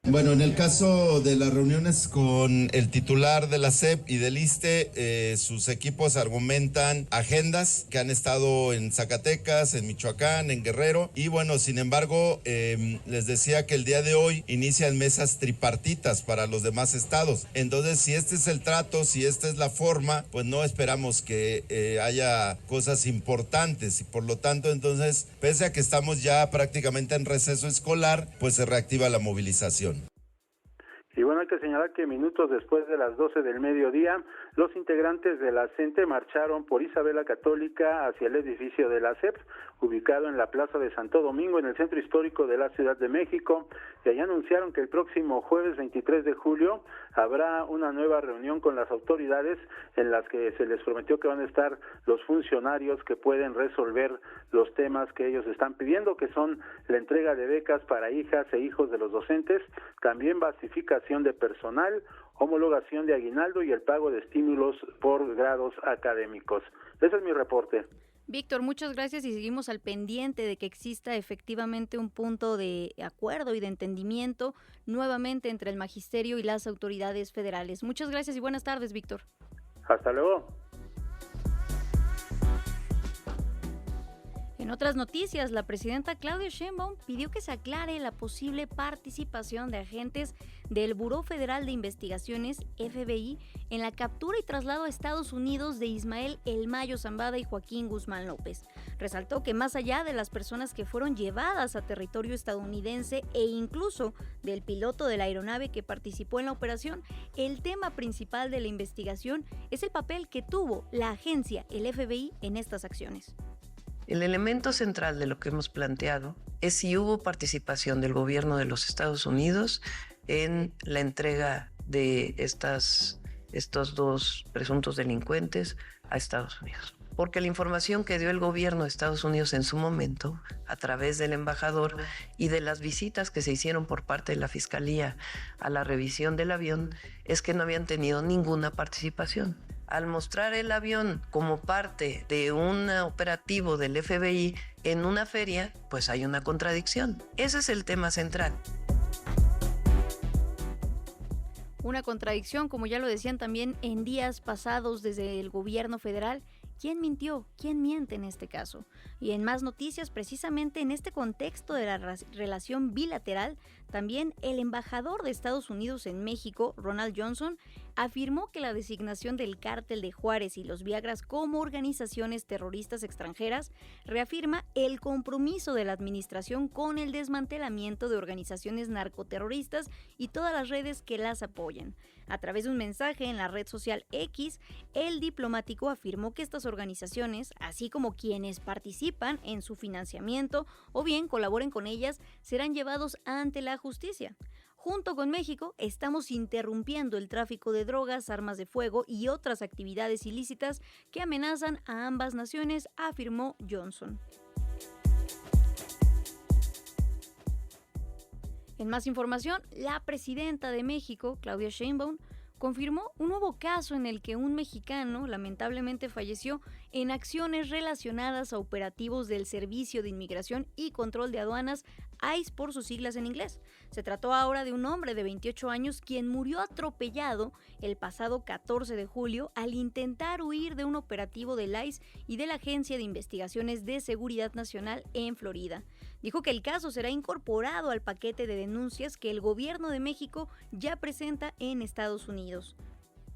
Bueno, en el caso de las reuniones con el titular de la SEP y del ISSSTE, sus equipos argumentan agendas que han estado en Zacatecas, en Michoacán, en Guerrero, y bueno, sin embargo, les decía que el día de hoy inician mesas tripartitas para los demás estados. Entonces, si este es el trato, si esta es la forma, pues no esperamos que haya cosas importantes y por lo tanto, entonces, pese a que estamos ya prácticamente en receso escolar, pues se reactiva la movilización. Y bueno, hay que señalar que minutos después de las 12 del mediodía, los integrantes de la CENTE marcharon por Isabel la Católica hacia el edificio de la SEP, ubicado en la Plaza de Santo Domingo, en el centro histórico de la Ciudad de México, y allí anunciaron que el próximo jueves 23 de julio habrá una nueva reunión con las autoridades en las que se les prometió que van a estar los funcionarios que pueden resolver los temas que ellos están pidiendo, que son la entrega de becas para hijas e hijos de los docentes, también basificación de personal, homologación de aguinaldo y el pago de estímulos por grados académicos. Ese es mi reporte. Víctor, muchas gracias y seguimos al pendiente de que exista efectivamente un punto de acuerdo y de entendimiento nuevamente entre el magisterio y las autoridades federales. Muchas gracias y buenas tardes, Víctor. Hasta luego. En otras noticias, la presidenta Claudia Sheinbaum pidió que se aclare la posible participación de agentes del Buró Federal de Investigaciones, FBI, en la captura y traslado a Estados Unidos de Ismael El Mayo Zambada y Joaquín Guzmán López. Resaltó que más allá de las personas que fueron llevadas a territorio estadounidense e incluso del piloto de la aeronave que participó en la operación, el tema principal de la investigación es el papel que tuvo la agencia, el FBI, en estas acciones. El elemento central de lo que hemos planteado es si hubo participación del gobierno de los Estados Unidos en la entrega de estos 2 presuntos delincuentes a Estados Unidos. Porque la información que dio el gobierno de Estados Unidos en su momento, a través del embajador y de las visitas que se hicieron por parte de la Fiscalía a la revisión del avión, es que no habían tenido ninguna participación. Al mostrar el avión como parte de un operativo del FBI en una feria, pues hay una contradicción. Ese es el tema central. Una contradicción, como ya lo decían también en días pasados desde el gobierno federal. ¿Quién mintió? ¿Quién miente en este caso? Y en más noticias, precisamente en este contexto de la relación bilateral, También el embajador de Estados Unidos en México, Ronald Johnson, afirmó que la designación del Cártel de Juárez y los Viagras como organizaciones terroristas extranjeras reafirma el compromiso de la administración con el desmantelamiento de organizaciones narcoterroristas y todas las redes que las apoyan. A través de un mensaje en la red social X, el diplomático afirmó que estas organizaciones, así como quienes participan en su financiamiento o bien colaboren con ellas, serán llevados ante la justicia. Junto con México, estamos interrumpiendo el tráfico de drogas, armas de fuego y otras actividades ilícitas que amenazan a ambas naciones, afirmó Johnson. En más información, la presidenta de México, Claudia Sheinbaum, confirmó un nuevo caso en el que un mexicano lamentablemente falleció en acciones relacionadas a operativos del Servicio de Inmigración y Control de Aduanas, ICE por sus siglas en inglés. Se trató ahora de un hombre de 28 años quien murió atropellado el pasado 14 de julio al intentar huir de un operativo del ICE y de la Agencia de Investigaciones de Seguridad Nacional en Florida. Dijo que el caso será incorporado al paquete de denuncias que el gobierno de México ya presenta en Estados Unidos.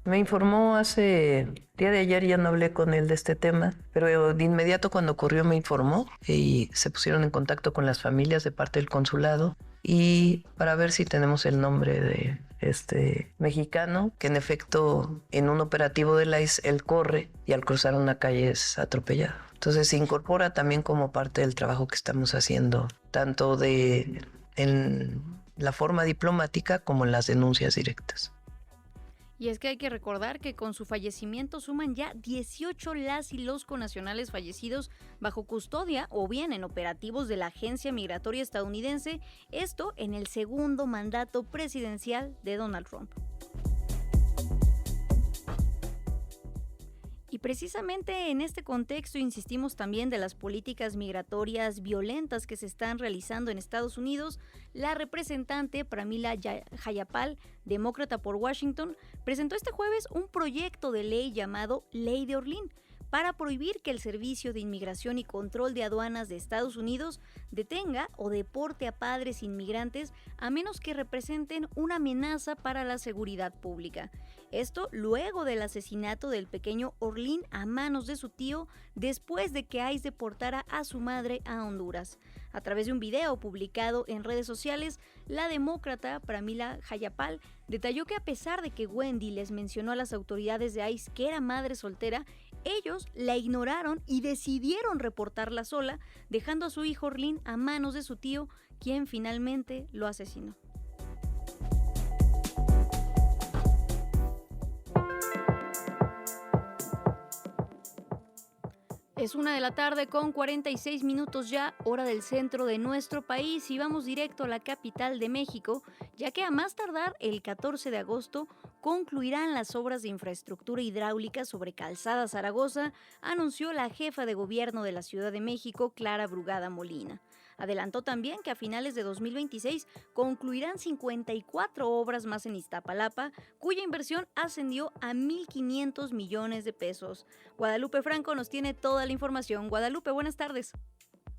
Me informó el día de ayer, ya no hablé con él de este tema, pero de inmediato cuando ocurrió me informó y se pusieron en contacto con las familias de parte del consulado y para ver si tenemos el nombre de este mexicano, que en efecto en un operativo del ICE él corre y al cruzar una calle es atropellado. Entonces se incorpora también como parte del trabajo que estamos haciendo, tanto en la forma diplomática como en las denuncias directas. Y es que hay que recordar que con su fallecimiento suman ya 18 las y los connacionales fallecidos bajo custodia o bien en operativos de la Agencia Migratoria Estadounidense, esto en el segundo mandato presidencial de Donald Trump. Y precisamente en este contexto insistimos también de las políticas migratorias violentas que se están realizando en Estados Unidos. La representante Pramila Jayapal, demócrata por Washington, presentó este jueves un proyecto de ley llamado Ley de Orlín para prohibir que el Servicio de Inmigración y Control de Aduanas de Estados Unidos detenga o deporte a padres inmigrantes a menos que representen una amenaza para la seguridad pública. Esto luego del asesinato del pequeño Orlín a manos de su tío después de que ICE deportara a su madre a Honduras. A través de un video publicado en redes sociales, la demócrata Pramila Jayapal detalló que a pesar de que Wendy les mencionó a las autoridades de ICE que era madre soltera, ellos la ignoraron y decidieron reportarla sola, dejando a su hijo Orlín a manos de su tío, quien finalmente lo asesinó. Es 1:00 p.m. con 46 minutos ya, hora del centro de nuestro país, y vamos directo a la capital de México, ya que a más tardar el 14 de agosto concluirán las obras de infraestructura hidráulica sobre Calzada Zaragoza, anunció la jefa de gobierno de la Ciudad de México, Clara Brugada Molina. Adelantó también que a finales de 2026 concluirán 54 obras más en Iztapalapa, cuya inversión ascendió a 1.500 millones de pesos. Guadalupe Franco nos tiene toda la información. Guadalupe, buenas tardes.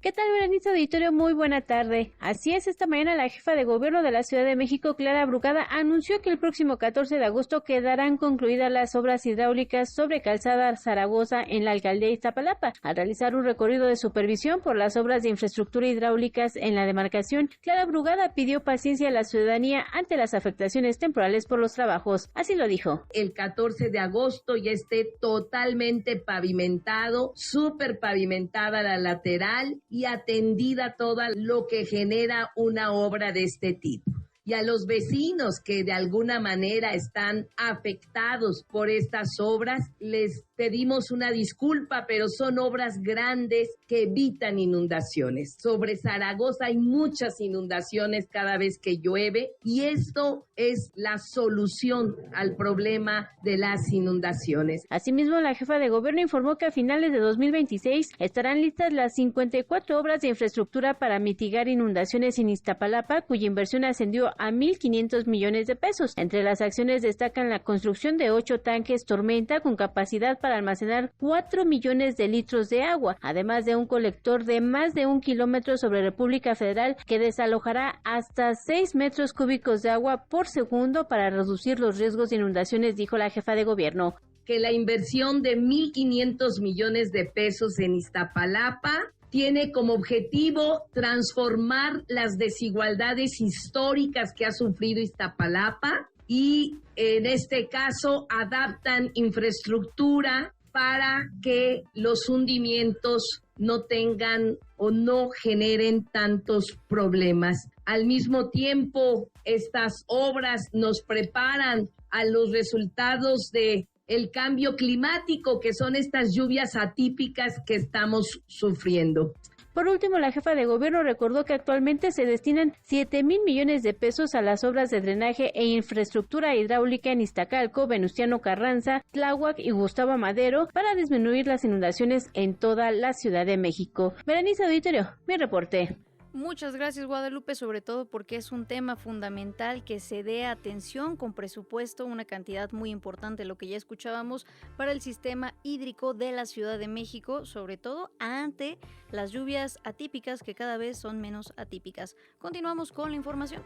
¿Qué tal, Berenice Auditorio? Muy buena tarde. Así es, esta mañana la jefa de gobierno de la Ciudad de México, Clara Brugada, anunció que el próximo 14 de agosto quedarán concluidas las obras hidráulicas sobre Calzada Zaragoza en la alcaldía de Iztapalapa. Al realizar un recorrido de supervisión por las obras de infraestructura hidráulicas en la demarcación, Clara Brugada pidió paciencia a la ciudadanía ante las afectaciones temporales por los trabajos. Así lo dijo. El 14 de agosto ya esté totalmente pavimentado, súper pavimentada la lateral y atendida toda lo que genera una obra de este tipo. Y a los vecinos que de alguna manera están afectados por estas obras, les pedimos una disculpa, pero son obras grandes que evitan inundaciones. Sobre Zaragoza hay muchas inundaciones cada vez que llueve y esto es la solución al problema de las inundaciones. Asimismo, la jefa de gobierno informó que a finales de 2026 estarán listas las 54 obras de infraestructura para mitigar inundaciones en Iztapalapa, cuya inversión ascendió a 1.500 millones de pesos. Entre las acciones destacan la construcción de 8 tanques Tormenta con capacidad para almacenar 4 millones de litros de agua, además de un colector de más de 1 kilómetro sobre República Federal que desalojará hasta 6 metros cúbicos de agua por segundo para reducir los riesgos de inundaciones, dijo la jefa de gobierno. Que la inversión de 1.500 millones de pesos en Iztapalapa tiene como objetivo transformar las desigualdades históricas que ha sufrido Iztapalapa y en este caso adaptan infraestructura para que los hundimientos no tengan o no generen tantos problemas. Al mismo tiempo, estas obras nos preparan a los resultados de el cambio climático, que son estas lluvias atípicas que estamos sufriendo. Por último, la jefa de gobierno recordó que actualmente se destinan 7,000 millones de pesos a las obras de drenaje e infraestructura hidráulica en Iztacalco, Venustiano Carranza, Tláhuac y Gustavo Madero para disminuir las inundaciones en toda la Ciudad de México. Berenice Auditorio, mi reporte. Muchas gracias, Guadalupe, sobre todo porque es un tema fundamental que se dé atención con presupuesto, una cantidad muy importante, lo que ya escuchábamos, para el sistema hídrico de la Ciudad de México, sobre todo ante las lluvias atípicas que cada vez son menos atípicas. Continuamos con la información.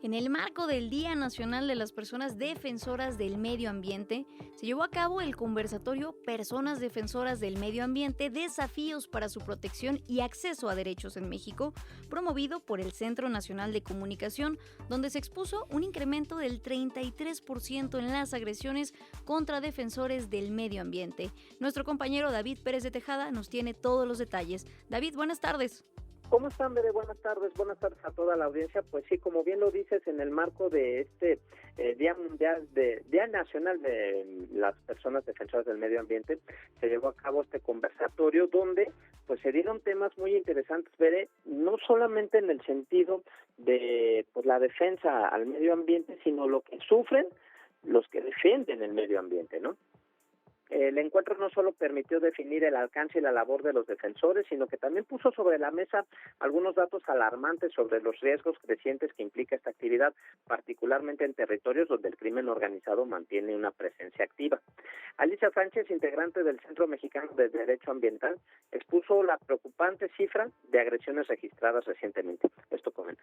En el marco del Día Nacional de las Personas Defensoras del Medio Ambiente, se llevó a cabo el conversatorio Personas Defensoras del Medio Ambiente, Desafíos para su Protección y Acceso a Derechos en México, promovido por el Centro Nacional de Comunicación, donde se expuso un incremento del 33% en las agresiones contra defensores del medio ambiente. Nuestro compañero David Pérez de Tejada nos tiene todos los detalles. David, buenas tardes. ¿Cómo están, Bere? Buenas tardes a toda la audiencia. Pues sí, como bien lo dices, en el marco de este Día Nacional de las Personas Defensoras del Medio Ambiente, se llevó a cabo este conversatorio donde pues se dieron temas muy interesantes, Bere, no solamente en el sentido de pues la defensa al medio ambiente, sino lo que sufren los que defienden el medio ambiente, ¿no? El encuentro no solo permitió definir el alcance y la labor de los defensores, sino que también puso sobre la mesa algunos datos alarmantes sobre los riesgos crecientes que implica esta actividad, particularmente en territorios donde el crimen organizado mantiene una presencia activa. Alicia Sánchez, integrante del Centro Mexicano de Derecho Ambiental, expuso la preocupante cifra de agresiones registradas recientemente. Esto comenta.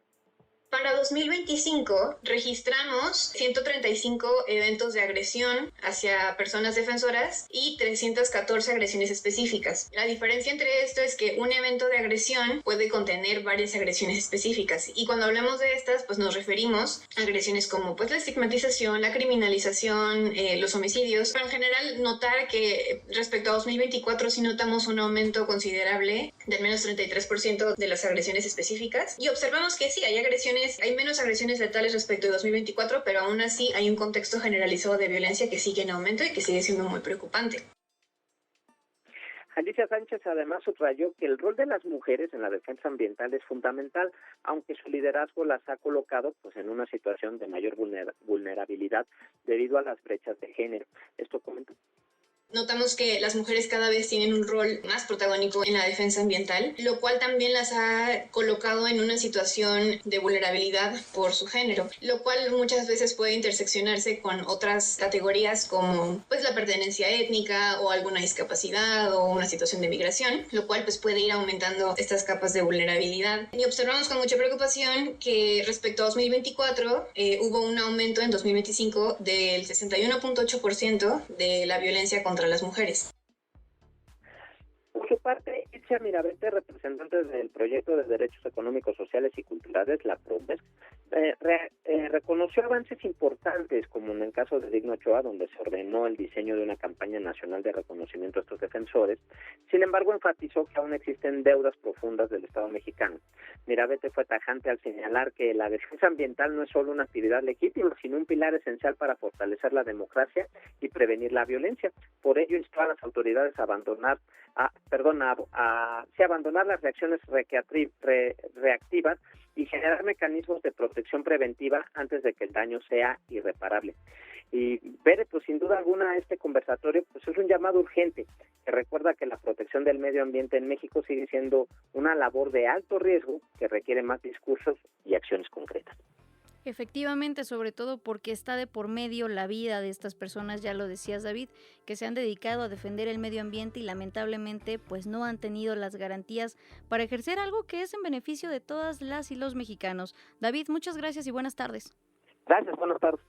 Para 2025 registramos 135 eventos de agresión hacia personas defensoras y 314 agresiones específicas. La diferencia entre esto es que un evento de agresión puede contener varias agresiones específicas y cuando hablamos de estas pues nos referimos a agresiones como pues la estigmatización, la criminalización, los homicidios. Pero en general notar que respecto a 2024 sí notamos un aumento considerable del menos 33% de las agresiones específicas y observamos que sí hay menos agresiones letales respecto a 2024, pero aún así hay un contexto generalizado de violencia que sigue en aumento y que sigue siendo muy preocupante. Alicia Sánchez además subrayó que el rol de las mujeres en la defensa ambiental es fundamental, aunque su liderazgo las ha colocado pues en una situación de mayor vulnerabilidad debido a las brechas de género. Esto comenta. Notamos que las mujeres cada vez tienen un rol más protagónico en la defensa ambiental, lo cual también las ha colocado en una situación de vulnerabilidad por su género, lo cual muchas veces puede interseccionarse con otras categorías como pues la pertenencia étnica o alguna discapacidad o una situación de migración, lo cual pues puede ir aumentando estas capas de vulnerabilidad. Y observamos con mucha preocupación que respecto a 2024 hubo un aumento en 2025 del 61.8% de la violencia contra las mujeres. Por su parte, Itzia Mirabete, representante del Proyecto de Derechos Económicos, Sociales y Culturales, la PRODES, reconoció avances importantes, como en el caso de Digno Ochoa, donde se ordenó el diseño de una campaña nacional de reconocimiento a estos defensores. Sin embargo, enfatizó que aún existen deudas profundas del Estado mexicano. Mirabete fue tajante al señalar que la defensa ambiental no es solo una actividad legítima, sino un pilar esencial para fortalecer la democracia y prevenir la violencia. Por ello, instó a las autoridades a abandonar las reacciones reactivas y generar mecanismos de protección preventiva antes de que el daño sea irreparable. Y Bere, pues sin duda alguna este conversatorio pues es un llamado urgente que recuerda que la protección del medio ambiente en México sigue siendo una labor de alto riesgo que requiere más discursos y acciones concretas. Efectivamente, sobre todo porque está de por medio la vida de estas personas, ya lo decías David, que se han dedicado a defender el medio ambiente y lamentablemente pues no han tenido las garantías para ejercer algo que es en beneficio de todas las y los mexicanos. David, muchas gracias y buenas tardes. Gracias, buenas tardes.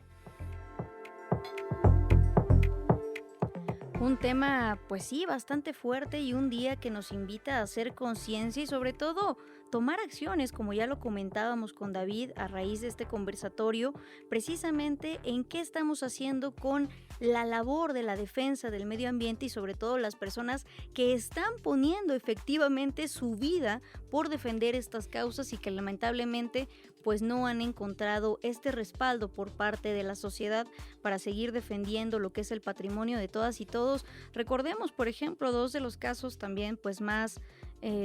Un tema, pues sí, bastante fuerte y un día que nos invita a hacer conciencia y sobre todo tomar acciones, como ya lo comentábamos con David a raíz de este conversatorio, precisamente en qué estamos haciendo con la labor de la defensa del medio ambiente y sobre todo las personas que están poniendo efectivamente su vida por defender estas causas y que lamentablemente pues no han encontrado este respaldo por parte de la sociedad para seguir defendiendo lo que es el patrimonio de todas y todos. Recordemos, por ejemplo, dos de los casos también pues más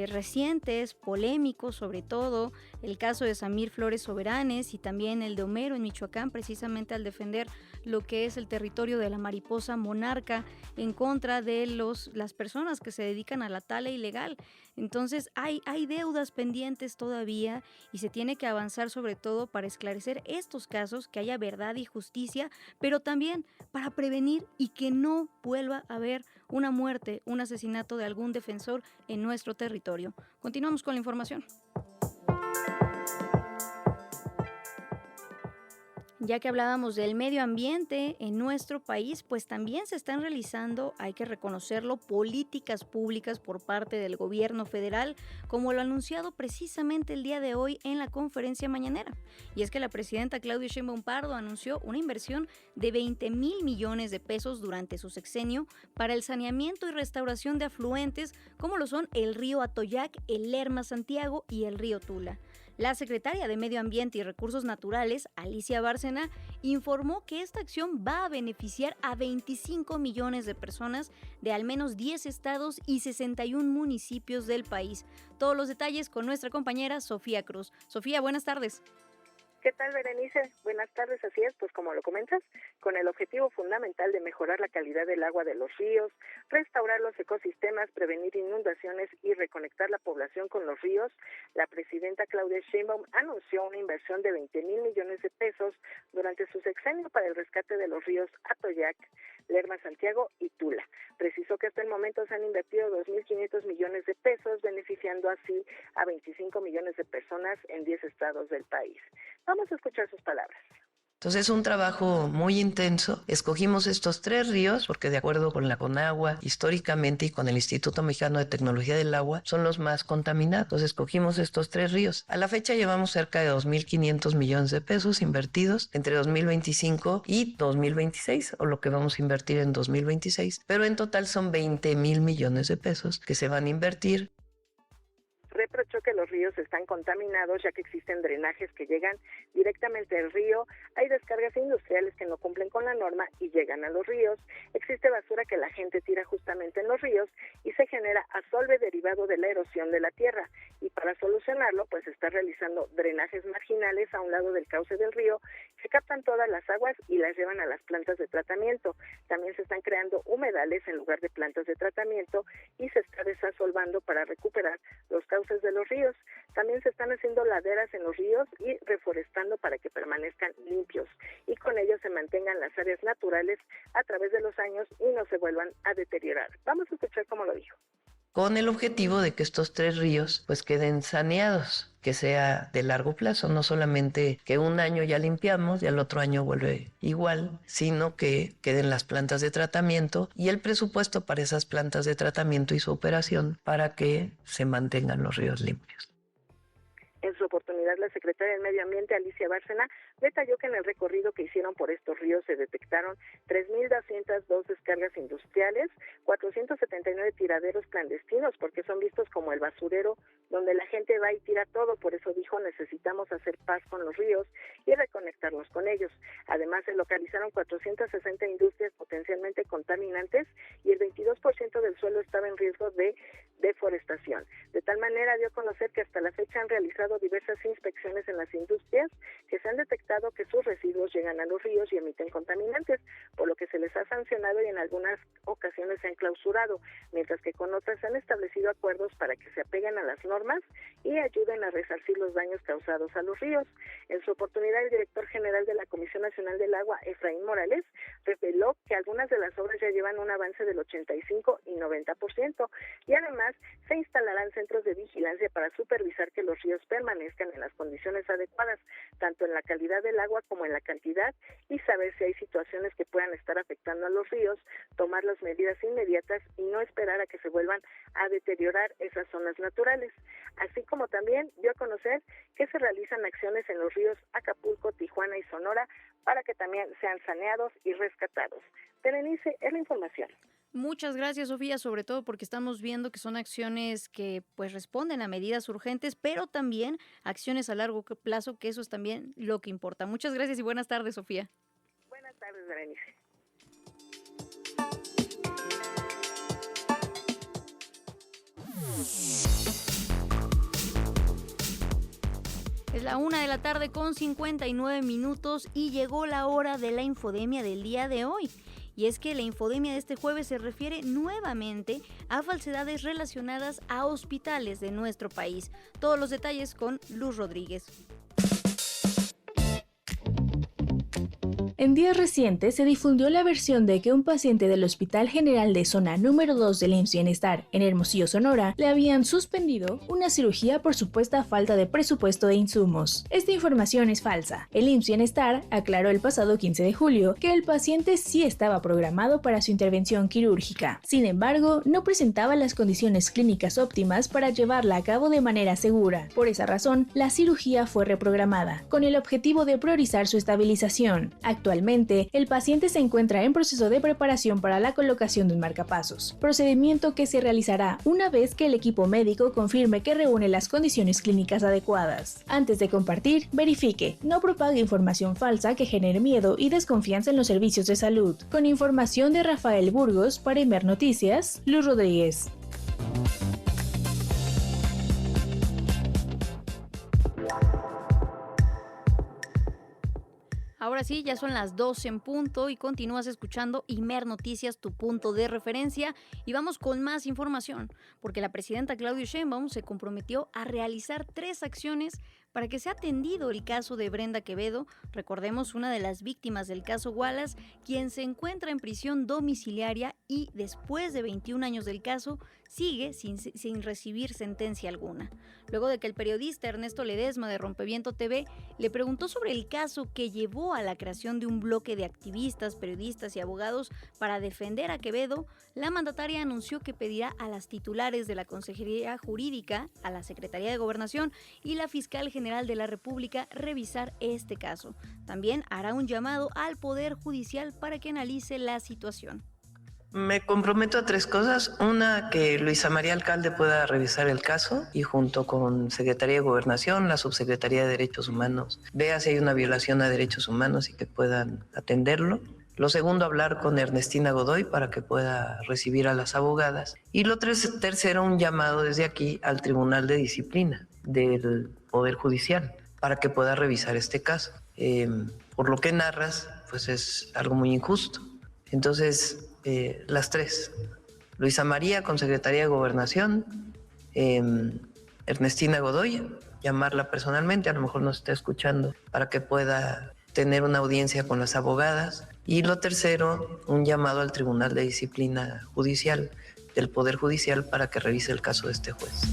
recientes, polémicos sobre todo, el caso de Samir Flores Soberanes y también el de Homero en Michoacán, precisamente al defender lo que es el territorio de la mariposa monarca en contra de las personas que se dedican a la tala ilegal. Entonces hay deudas pendientes todavía y se tiene que avanzar sobre todo para esclarecer estos casos, que haya verdad y justicia, pero también para prevenir y que no vuelva a haber una muerte, un asesinato de algún defensor en nuestro territorio. Continuamos con la información. Ya que hablábamos del medio ambiente en nuestro país, pues también se están realizando, hay que reconocerlo, políticas públicas por parte del gobierno federal, como lo anunciado precisamente el día de hoy en la conferencia mañanera. Y es que la presidenta Claudia Sheinbaum Pardo anunció una inversión de 20,000 millones de pesos durante su sexenio para el saneamiento y restauración de afluentes como lo son el río Atoyac, el Lerma Santiago y el río Tula. La secretaria de Medio Ambiente y Recursos Naturales, Alicia Bárcena, informó que esta acción va a beneficiar a 25 millones de personas de al menos 10 estados y 61 municipios del país. Todos los detalles con nuestra compañera Sofía Cruz. Sofía, buenas tardes. ¿Qué tal, Berenice? Buenas tardes, así es, pues como lo comentas, con el objetivo fundamental de mejorar la calidad del agua de los ríos, restaurar los ecosistemas, prevenir inundaciones y reconectar la población con los ríos, la presidenta Claudia Sheinbaum anunció una inversión de 20,000 millones de pesos durante su sexenio para el rescate de los ríos Atoyac, Lerma Santiago y Tula. Precisó que hasta el momento se han invertido 2.500 millones de pesos, beneficiando así a 25 millones de personas en 10 estados del país. Vamos a escuchar sus palabras. Entonces es un trabajo muy intenso. Escogimos estos 3 ríos porque de acuerdo con la CONAGUA, históricamente y con el Instituto Mexicano de Tecnología del Agua, son los más contaminados. Entonces escogimos estos 3 ríos. A la fecha llevamos cerca de 2.500 millones de pesos invertidos entre 2025 y 2026, o lo que vamos a invertir en 2026. Pero en total son 20,000 millones de pesos que se van a invertir. Reprochó que los ríos están contaminados ya que existen drenajes que llegan directamente al río, hay descargas industriales que no cumplen con la norma y llegan a los ríos, existe basura que la gente tira justamente en los ríos y se genera asolve derivado de la erosión de la tierra, y para solucionarlo pues está realizando drenajes marginales a un lado del cauce del río que captan todas las aguas y las llevan a las plantas de tratamiento. También se están creando humedales en lugar de plantas de tratamiento y se está desasolvando para recuperar los cauces de los ríos. También se están haciendo laderas en los ríos y reforestando para que permanezcan limpios y con ello se mantengan las áreas naturales a través de los años y no se vuelvan a deteriorar. Vamos a escuchar cómo lo dijo. Con el objetivo de que estos 3 ríos pues queden saneados, que sea de largo plazo, no solamente que un año ya limpiamos y al otro año vuelve igual, sino que queden las plantas de tratamiento y el presupuesto para esas plantas de tratamiento y su operación para que se mantengan los ríos limpios. En su oportunidad, la secretaria del Medio Ambiente, Alicia Bárcena, detalló que en el recorrido que hicieron por estos ríos se detectaron 3.202 descargas industriales, 479 tiraderos clandestinos, porque son vistos como el basurero donde la gente va y tira todo. Por eso dijo, necesitamos hacer paz con los ríos y reconectarnos con ellos. Además, se localizaron 460 industrias potencialmente contaminantes y el 22% del suelo estaba en riesgo de deforestación. De tal manera dio a conocer que hasta la fecha han realizado diversas inspecciones en las industrias que se han detectado que sus residuos llegan a los ríos y emiten contaminantes, por lo que se les ha sancionado y en algunas ocasiones se han clausurado, mientras que con otras se han establecido acuerdos para que se apeguen a las normas y ayuden a resarcir los daños causados a los ríos. En su oportunidad, el director general de la Comisión Nacional del Agua, Efraín Morales, reveló que algunas de las obras ya llevan un avance del 85 y 90%, y además se instalarán centros de vigilancia para supervisar que los ríos permanezcan en las condiciones adecuadas, tanto en la calidad del agua como en la cantidad, y saber si hay situaciones que puedan estar afectando a los ríos, tomar las medidas inmediatas y no esperar a que se vuelvan a deteriorar esas zonas naturales. Así como también dio a conocer que se realizan acciones en los ríos Acapulco, Tijuana y Sonora para que también sean saneados y rescatados. Berenice, es la información. Muchas gracias, Sofía, sobre todo porque estamos viendo que son acciones que pues responden a medidas urgentes, pero también acciones a largo plazo, que eso es también lo que importa. Muchas gracias y buenas tardes, Sofía. Buenas tardes, Berenice. Es la 1:00 con 59 minutos y llegó la hora de la infodemia del día de hoy. Y es que la infodemia de este jueves se refiere nuevamente a falsedades relacionadas a hospitales de nuestro país. Todos los detalles con Luz Rodríguez. En días recientes se difundió la versión de que un paciente del Hospital General de Zona número 2 del IMSS Bienestar en Hermosillo, Sonora, le habían suspendido una cirugía por supuesta falta de presupuesto de insumos. Esta información es falsa. El IMSS Bienestar aclaró el pasado 15 de julio que el paciente sí estaba programado para su intervención quirúrgica. Sin embargo, no presentaba las condiciones clínicas óptimas para llevarla a cabo de manera segura. Por esa razón, la cirugía fue reprogramada, con el objetivo de priorizar su estabilización. Actualmente, el paciente se encuentra en proceso de preparación para la colocación de un marcapasos, procedimiento que se realizará una vez que el equipo médico confirme que reúne las condiciones clínicas adecuadas. Antes de compartir, verifique, no propague información falsa que genere miedo y desconfianza en los servicios de salud. Con información de Rafael Burgos para Imer Noticias, Luz Rodríguez. Ahora sí, ya son las 12 en punto y continúas escuchando Imer Noticias, tu punto de referencia. Y vamos con más información, porque la presidenta Claudia Sheinbaum se comprometió a realizar 3 acciones para que sea atendido el caso de Brenda Quevedo, recordemos una de las víctimas del caso Wallace, quien se encuentra en prisión domiciliaria y después de 21 años del caso sigue sin recibir sentencia alguna. Luego de que el periodista Ernesto Ledesma de Rompeviento TV le preguntó sobre el caso que llevó a la creación de un bloque de activistas, periodistas y abogados para defender a Quevedo, la mandataria anunció que pedirá a las titulares de la Consejería Jurídica, a la Secretaría de Gobernación y la Fiscal General de la República revisar este caso. También hará un llamado al Poder Judicial para que analice la situación. Me comprometo a 3 cosas. Una, que Luisa María Alcalde pueda revisar el caso y junto con Secretaría de Gobernación, la Subsecretaría de Derechos Humanos, vea si hay una violación a derechos humanos y que puedan atenderlo. Lo segundo, hablar con Ernestina Godoy para que pueda recibir a las abogadas. Y lo tercero, un llamado desde aquí al Tribunal de Disciplina del Poder Judicial para que pueda revisar este caso. Por lo que narras, pues es algo muy injusto. Entonces, las 3. Luisa María con Secretaría de Gobernación, Ernestina Godoy, llamarla personalmente, a lo mejor nos está escuchando, para que pueda tener una audiencia con las abogadas. Y lo tercero, un llamado al Tribunal de Disciplina Judicial del Poder Judicial para que revise el caso de este juez.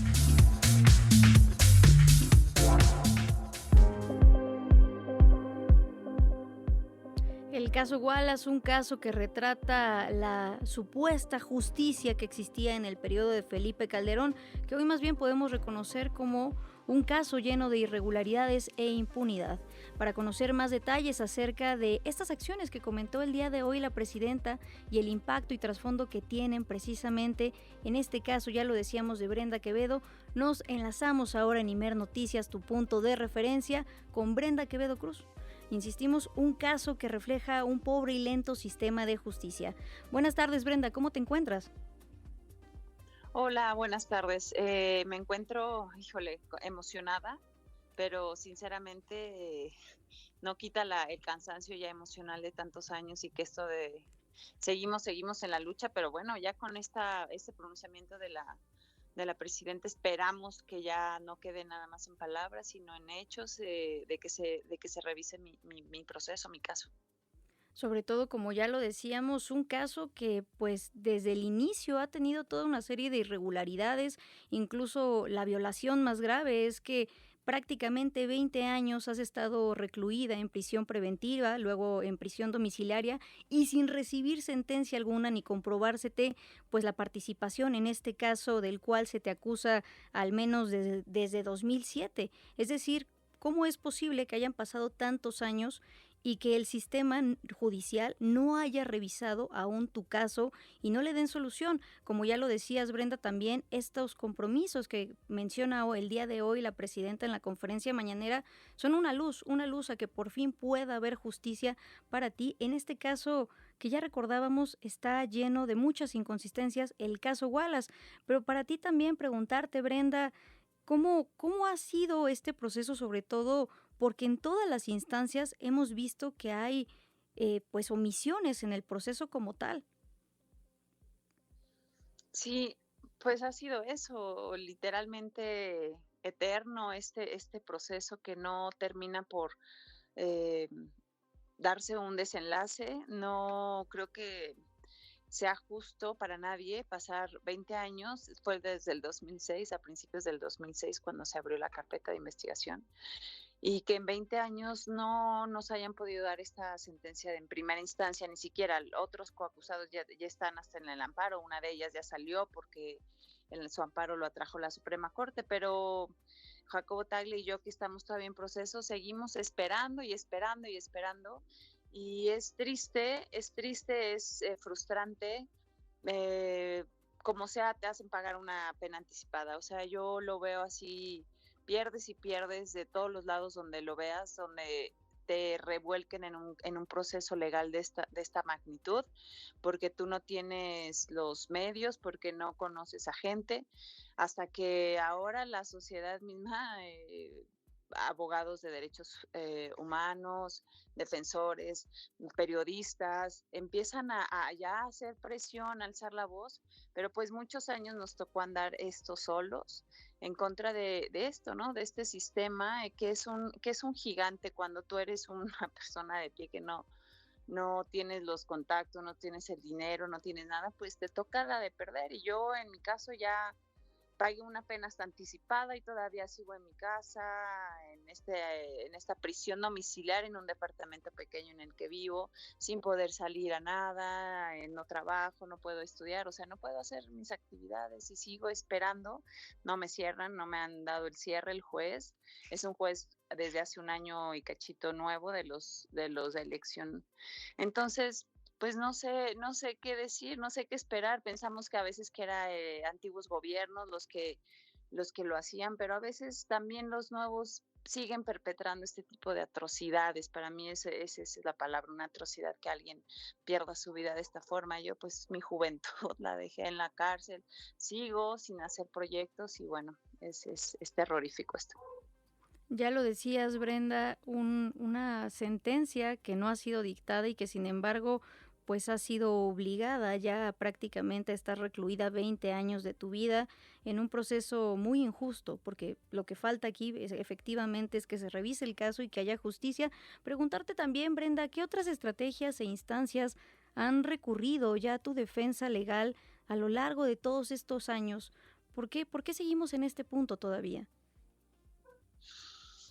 El caso Wallace, un caso que retrata la supuesta justicia que existía en el periodo de Felipe Calderón, que hoy más bien podemos reconocer como un caso lleno de irregularidades e impunidad. Para conocer más detalles acerca de estas acciones que comentó el día de hoy la presidenta y el impacto y trasfondo que tienen precisamente en este caso, ya lo decíamos, de Brenda Quevedo, nos enlazamos ahora en Imer Noticias, tu punto de referencia, con Brenda Quevedo Cruz. Insistimos, un caso que refleja un pobre y lento sistema de justicia. Buenas tardes, Brenda, ¿cómo te encuentras? Hola, buenas tardes. Me encuentro, emocionada, pero sinceramente no quita el cansancio ya emocional de tantos años y que esto de seguimos en la lucha, pero bueno, ya con este pronunciamiento de la presidenta. Esperamos que ya no quede nada más en palabras, sino en hechos, de que se revise mi proceso, mi caso. Sobre todo, como ya lo decíamos, un caso que pues desde el inicio ha tenido toda una serie de irregularidades, incluso la violación más grave es que prácticamente 20 años has estado recluida en prisión preventiva, luego en prisión domiciliaria y sin recibir sentencia alguna ni comprobársete pues la participación en este caso del cual se te acusa al menos desde 2007. Es decir, ¿cómo es posible que hayan pasado tantos años y que el sistema judicial no haya revisado aún tu caso y no le den solución? Como ya lo decías, Brenda, también estos compromisos que menciona el día de hoy la presidenta en la conferencia mañanera son una luz a que por fin pueda haber justicia para ti. En este caso, que ya recordábamos, está lleno de muchas inconsistencias, el caso Wallace. Pero para ti también preguntarte, Brenda, ¿cómo ha sido este proceso, sobre todo porque en todas las instancias hemos visto que hay pues omisiones en el proceso como tal? Sí, pues ha sido eso, literalmente eterno este proceso que no termina por eh, darse un desenlace. No creo que sea justo para nadie pasar 20 años, fue desde el 2006, a principios del 2006 cuando se abrió la carpeta de investigación, y que en 20 años no nos hayan podido dar esta sentencia en primera instancia, ni siquiera otros coacusados ya están hasta en el amparo. Una de ellas ya salió porque su amparo lo atrajo la Suprema Corte, pero Jacobo Tagle y yo, que estamos todavía en proceso, seguimos esperando y esperando y esperando, y es triste, es frustrante. Como sea, te hacen pagar una pena anticipada. O sea, yo lo veo así, pierdes y pierdes de todos los lados donde lo veas, donde te revuelquen en un proceso legal de esta magnitud, porque tú no tienes los medios, porque no conoces a gente, hasta que ahora la sociedad misma, abogados de derechos humanos, defensores, periodistas, empiezan a ya hacer presión, a alzar la voz, pero pues muchos años nos tocó andar esto solos en contra de esto, ¿no? De este sistema que es un gigante cuando tú eres una persona de pie que no tienes los contactos, no tienes el dinero, no tienes nada, pues te toca la de perder. Y yo en mi caso ya pagué una pena hasta anticipada y todavía sigo en mi casa, en esta prisión domiciliaria, en un departamento pequeño en el que vivo, sin poder salir a nada, no trabajo, no puedo estudiar, o sea, no puedo hacer mis actividades y sigo esperando. No me cierran, no me han dado el cierre el juez. Es un juez desde hace un año y cachito nuevo de los de elección. Entonces, pues no sé qué decir, no sé qué esperar. Pensamos que a veces que eran antiguos gobiernos los que lo hacían, pero a veces también los nuevos siguen perpetrando este tipo de atrocidades. Para mí esa es la palabra, una atrocidad, que alguien pierda su vida de esta forma. Yo pues mi juventud la dejé en la cárcel, sigo sin hacer proyectos y bueno, es terrorífico esto. Ya lo decías, Brenda, una sentencia que no ha sido dictada y que sin embargo pues has sido obligada ya prácticamente a estar recluida 20 años de tu vida en un proceso muy injusto, porque lo que falta aquí efectivamente es que se revise el caso y que haya justicia. Preguntarte también, Brenda, ¿qué otras estrategias e instancias han recurrido ya a tu defensa legal a lo largo de todos estos años? ¿Por qué seguimos en este punto todavía?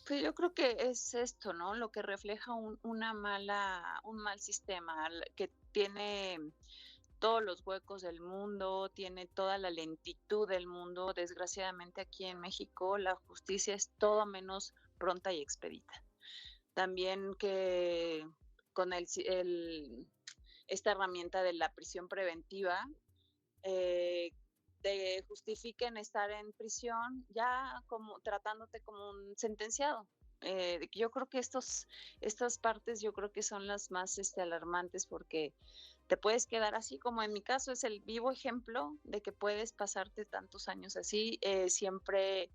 Pues yo creo que es esto, ¿no? Lo que refleja un mal sistema que tiene todos los huecos del mundo, tiene toda la lentitud del mundo. Desgraciadamente aquí en México la justicia es todo menos pronta y expedita. También que con esta herramienta de la prisión preventiva, te justifiquen estar en prisión ya como tratándote como un sentenciado. Yo creo que estas partes yo creo que son las más alarmantes, porque te puedes quedar así, como en mi caso es el vivo ejemplo de que puedes pasarte tantos años así. Siempre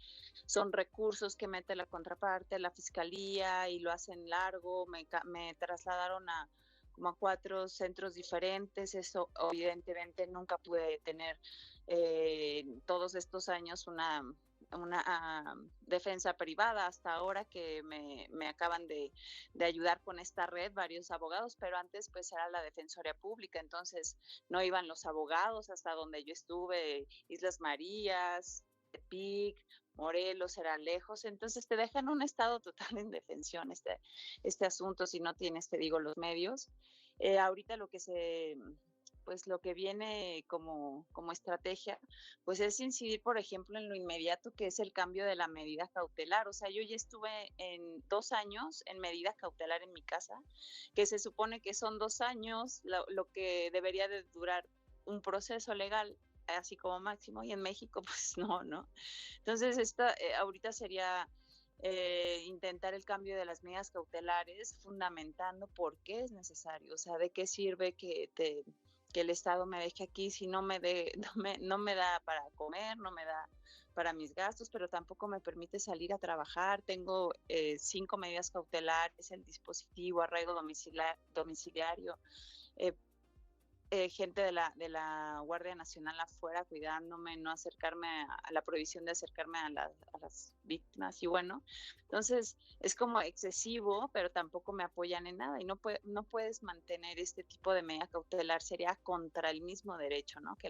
son recursos que mete la contraparte, la fiscalía, y lo hacen largo. Me trasladaron a como a 4 centros diferentes. Eso evidentemente nunca pude tener todos estos años una defensa privada, hasta ahora que me acaban de ayudar con esta red varios abogados, pero antes pues era la Defensoría Pública, entonces no iban los abogados hasta donde yo estuve, Islas Marías, Tepic, Morelos, era lejos, entonces te dejan un estado total de indefensión este asunto si no tienes, te digo, los medios. Ahorita lo que viene como estrategia, pues es incidir, por ejemplo, en lo inmediato, que es el cambio de la medida cautelar. O sea, yo ya estuve en 2 años en medida cautelar en mi casa, que se supone que son 2 años lo que debería de durar un proceso legal, así como máximo, y en México, pues no. Entonces, ahorita sería intentar el cambio de las medidas cautelares, fundamentando por qué es necesario, o sea, de qué sirve que el Estado me deje aquí si no me da para comer, no me da para mis gastos, pero tampoco me permite salir a trabajar. Tengo 5 medidas cautelares, el dispositivo, arraigo domiciliario, gente de la Guardia Nacional afuera cuidándome, no acercarme a la prohibición de acercarme a las víctimas, y bueno, entonces es como excesivo, pero tampoco me apoyan en nada, y no puedes mantener este tipo de medida cautelar, sería contra el mismo derecho, ¿no? Que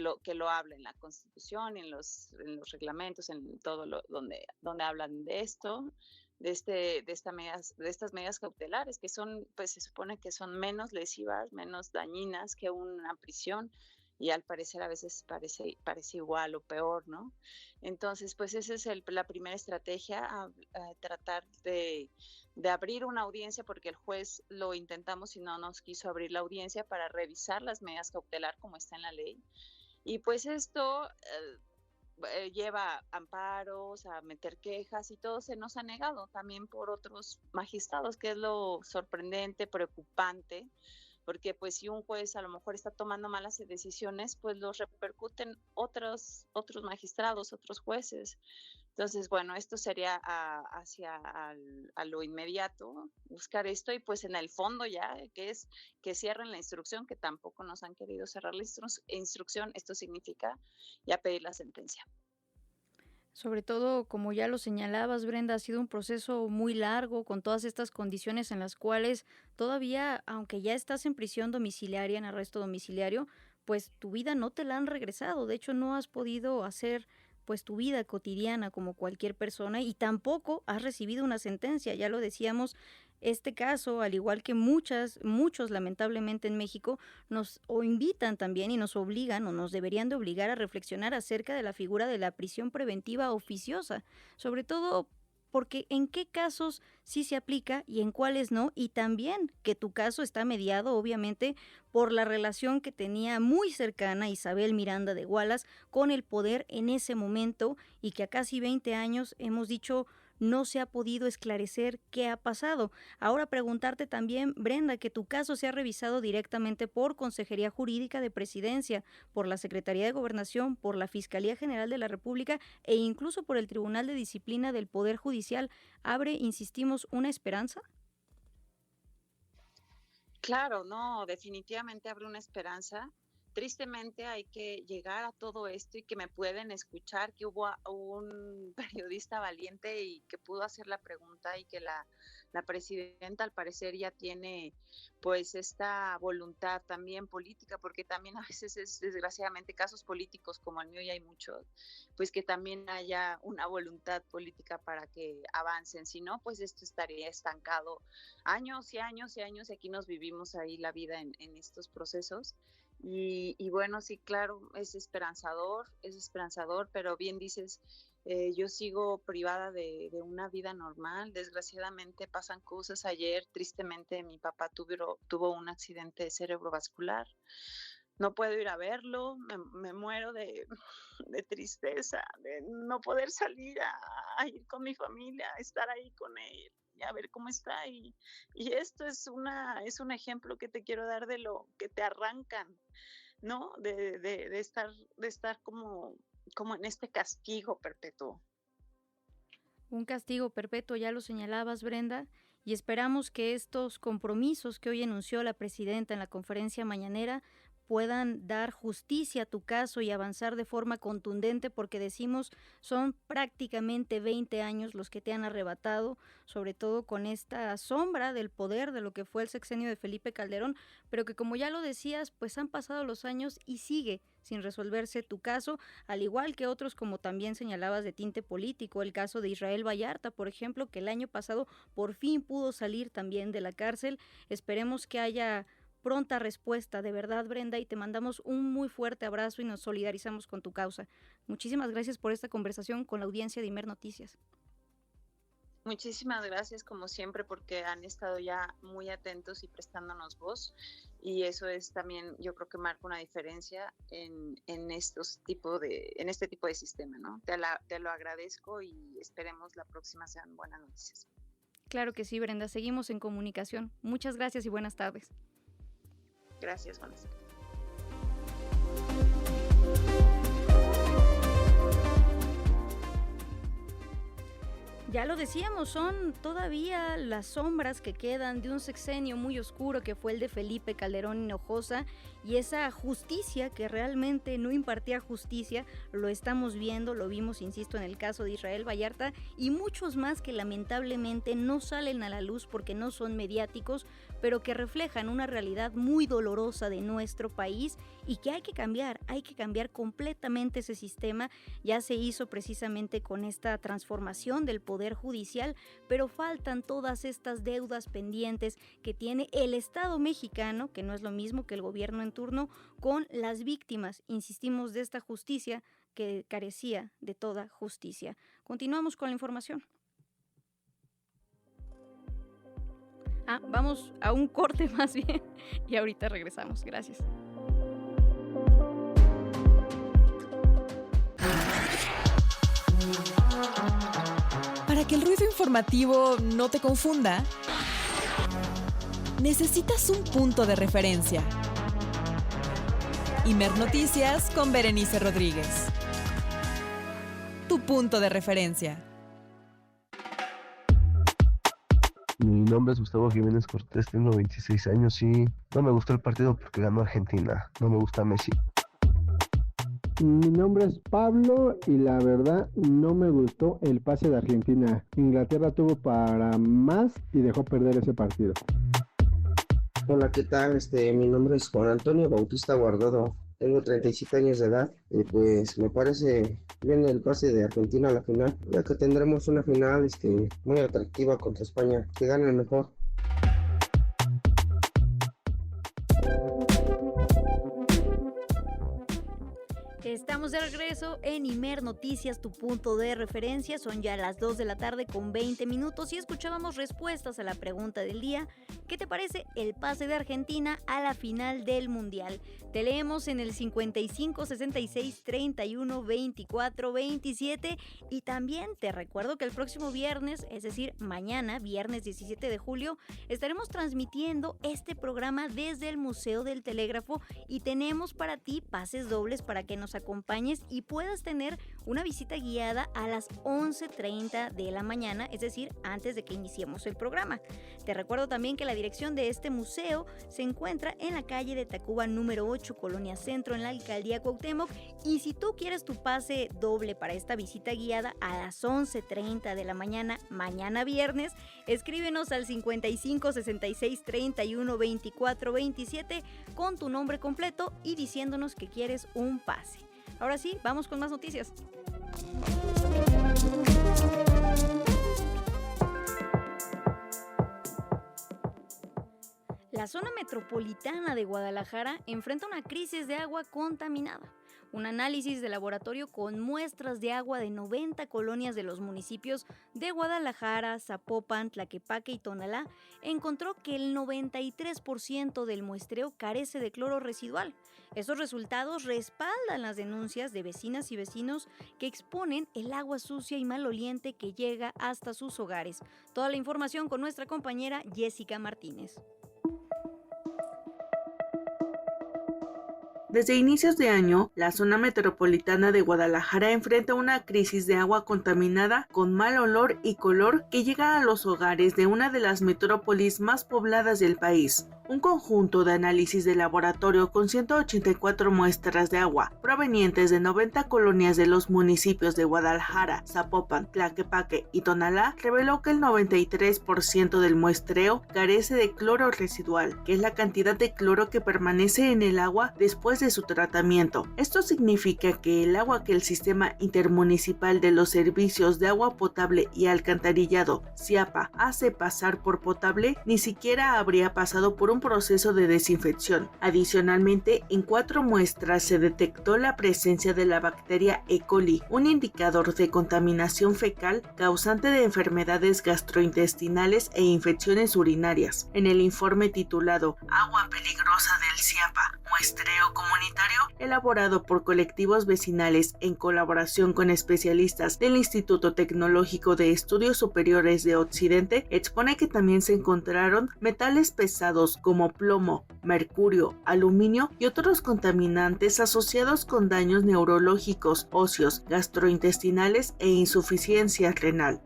lo habla en la Constitución, en los reglamentos, en todo donde hablan de esto, de estas medidas cautelares, que son, pues se supone que son menos lesivas, menos dañinas que una prisión, y al parecer a veces parece igual o peor, ¿no? Entonces, pues esa es la primera estrategia, a tratar de abrir una audiencia, porque el juez lo intentamos y no nos quiso abrir la audiencia para revisar las medidas cautelar como está en la ley. Y pues esto lleva amparos, a meter quejas, y todo se nos ha negado también por otros magistrados, que es lo sorprendente, preocupante, porque pues si un juez a lo mejor está tomando malas decisiones, pues los repercuten otros magistrados, otros jueces. Entonces, bueno, esto sería hacia a lo inmediato, buscar esto, y pues en el fondo ya, que es que cierren la instrucción, que tampoco nos han querido cerrar la instrucción. Esto significa ya pedir la sentencia. Sobre todo, como ya lo señalabas, Brenda, ha sido un proceso muy largo, con todas estas condiciones en las cuales todavía, aunque ya estás en prisión domiciliaria, en arresto domiciliario, pues tu vida no te la han regresado. De hecho, no has podido hacer pues tu vida cotidiana como cualquier persona, y tampoco has recibido una sentencia. Ya lo decíamos, este caso, al igual que muchos lamentablemente en México, nos invitan también y nos obligan, o nos deberían de obligar, a reflexionar acerca de la figura de la prisión preventiva oficiosa, sobre todo porque en qué casos sí se aplica y en cuáles no, y también que tu caso está mediado obviamente por la relación que tenía muy cercana Isabel Miranda de Wallace con el poder en ese momento, y que a casi 20 años hemos dicho no se ha podido esclarecer qué ha pasado. Ahora preguntarte también, Brenda, que tu caso se ha revisado directamente por Consejería Jurídica de Presidencia, por la Secretaría de Gobernación, por la Fiscalía General de la República e incluso por el Tribunal de Disciplina del Poder Judicial. ¿Abre, insistimos, una esperanza? Claro, no, definitivamente abre una esperanza. Tristemente hay que llegar a todo esto y que me pueden escuchar, que hubo un periodista valiente y que pudo hacer la pregunta, y que la presidenta al parecer ya tiene pues esta voluntad también política, porque también a veces es desgraciadamente casos políticos como el mío, y hay muchos, pues que también haya una voluntad política para que avancen, si no, pues esto estaría estancado años y años y años, y aquí nos vivimos ahí la vida en estos procesos. Y bueno, sí, claro, es esperanzador, pero bien dices, yo sigo privada de una vida normal. Desgraciadamente pasan cosas. Ayer, tristemente, mi papá tuvo un accidente cerebrovascular. No puedo ir a verlo, me muero de tristeza, de no poder salir a ir con mi familia, a estar ahí con él, y a ver cómo está. Y esto es un ejemplo que te quiero dar de lo que te arrancan, ¿no? De estar como en este castigo perpetuo. Un castigo perpetuo, ya lo señalabas, Brenda, y esperamos que estos compromisos que hoy anunció la presidenta en la conferencia mañanera puedan dar justicia a tu caso y avanzar de forma contundente, porque decimos son prácticamente 20 años los que te han arrebatado, sobre todo con esta sombra del poder de lo que fue el sexenio de Felipe Calderón, pero que como ya lo decías, pues han pasado los años y sigue sin resolverse tu caso, al igual que otros como también señalabas de tinte político, el caso de Israel Vallarta, por ejemplo, que el año pasado por fin pudo salir también de la cárcel. Esperemos que haya pronta respuesta, de verdad, Brenda, y te mandamos un muy fuerte abrazo y nos solidarizamos con tu causa. Muchísimas gracias por esta conversación con la audiencia de Imer Noticias. Muchísimas gracias, como siempre, porque han estado ya muy atentos y prestándonos voz, y eso es también, yo creo que marca una diferencia en este tipo de sistema, ¿no? Te lo agradezco y esperemos la próxima sean buenas noticias. Claro que sí, Brenda, seguimos en comunicación. Muchas gracias y buenas tardes. Gracias, Vanessa. Ya lo decíamos, son todavía las sombras que quedan de un sexenio muy oscuro que fue el de Felipe Calderón Hinojosa, y esa justicia que realmente no impartía justicia, lo estamos viendo, lo vimos, insisto, en el caso de Israel Vallarta y muchos más que lamentablemente no salen a la luz porque no son mediáticos, pero que reflejan una realidad muy dolorosa de nuestro país y que hay que cambiar completamente ese sistema. Ya se hizo precisamente con esta transformación del Poder Judicial, pero faltan todas estas deudas pendientes que tiene el Estado mexicano, que no es lo mismo que el gobierno en turno, con las víctimas, insistimos, de esta justicia que carecía de toda justicia. Continuamos con la información. Vamos a un corte más bien y ahorita regresamos. Gracias. Para que el ruido informativo no te confunda, necesitas un punto de referencia. Imer Noticias con Berenice Rodríguez. Tu punto de referencia. Mi nombre es Gustavo Jiménez Cortés, tengo 26 años y no me gustó el partido porque ganó Argentina. No me gusta Messi. Mi nombre es Pablo y la verdad no me gustó el pase de Argentina. Inglaterra tuvo para más y dejó perder ese partido. Hola, ¿qué tal? Mi nombre es Juan Antonio Bautista Guardado. Tengo 37 años de edad y pues me parece bien el pase de Argentina a la final, ya que tendremos una final muy atractiva contra España. Que gane el mejor. Estamos de regreso en Imer Noticias, tu punto de referencia. Son ya las 2 de la tarde con 20 minutos y escuchábamos respuestas a la pregunta del día. ¿Qué te parece el pase de Argentina a la final del Mundial? Te leemos en el 55 66 31 24 27 y también te recuerdo que el próximo viernes, es decir, mañana, viernes 17 de julio, estaremos transmitiendo este programa desde el Museo del Telégrafo y tenemos para ti pases dobles para que nos acompañes y puedas tener una visita guiada a las 11:30 de la mañana, es decir, antes de que iniciemos el programa. Te recuerdo también que la dirección de este museo se encuentra en la calle de Tacuba número 8, Colonia Centro, en la Alcaldía Cuauhtémoc, y si tú quieres tu pase doble para esta visita guiada a las 11:30 de la mañana, mañana viernes, escríbenos al 55 66 31 24 27 con tu nombre completo y diciéndonos que quieres un pase. Ahora sí, vamos con más noticias. La zona metropolitana de Guadalajara enfrenta una crisis de agua contaminada. Un análisis de laboratorio con muestras de agua de 90 colonias de los municipios de Guadalajara, Zapopan, Tlaquepaque y Tonalá encontró que el 93% del muestreo carece de cloro residual. Estos resultados respaldan las denuncias de vecinas y vecinos que exponen el agua sucia y maloliente que llega hasta sus hogares. Toda la información con nuestra compañera Jessica Martínez. Desde inicios de año, la zona metropolitana de Guadalajara enfrenta una crisis de agua contaminada con mal olor y color que llega a los hogares de una de las metrópolis más pobladas del país. Un conjunto de análisis de laboratorio con 184 muestras de agua provenientes de 90 colonias de los municipios de Guadalajara, Zapopan, Tlaquepaque y Tonalá reveló que el 93% del muestreo carece de cloro residual, que es la cantidad de cloro que permanece en el agua después de su tratamiento. Esto significa que el agua que el Sistema Intermunicipal de los Servicios de Agua Potable y Alcantarillado, SIAPA, hace pasar por potable, ni siquiera habría pasado por un proceso de desinfección. Adicionalmente, en 4 muestras se detectó la presencia de la bacteria E. coli, un indicador de contaminación fecal causante de enfermedades gastrointestinales e infecciones urinarias. En el informe titulado Agua peligrosa del SIAPA, muestreo comunitario, elaborado por colectivos vecinales en colaboración con especialistas del Instituto Tecnológico de Estudios Superiores de Occidente, expone que también se encontraron metales pesados como plomo, mercurio, aluminio y otros contaminantes asociados con daños neurológicos, óseos, gastrointestinales e insuficiencia renal.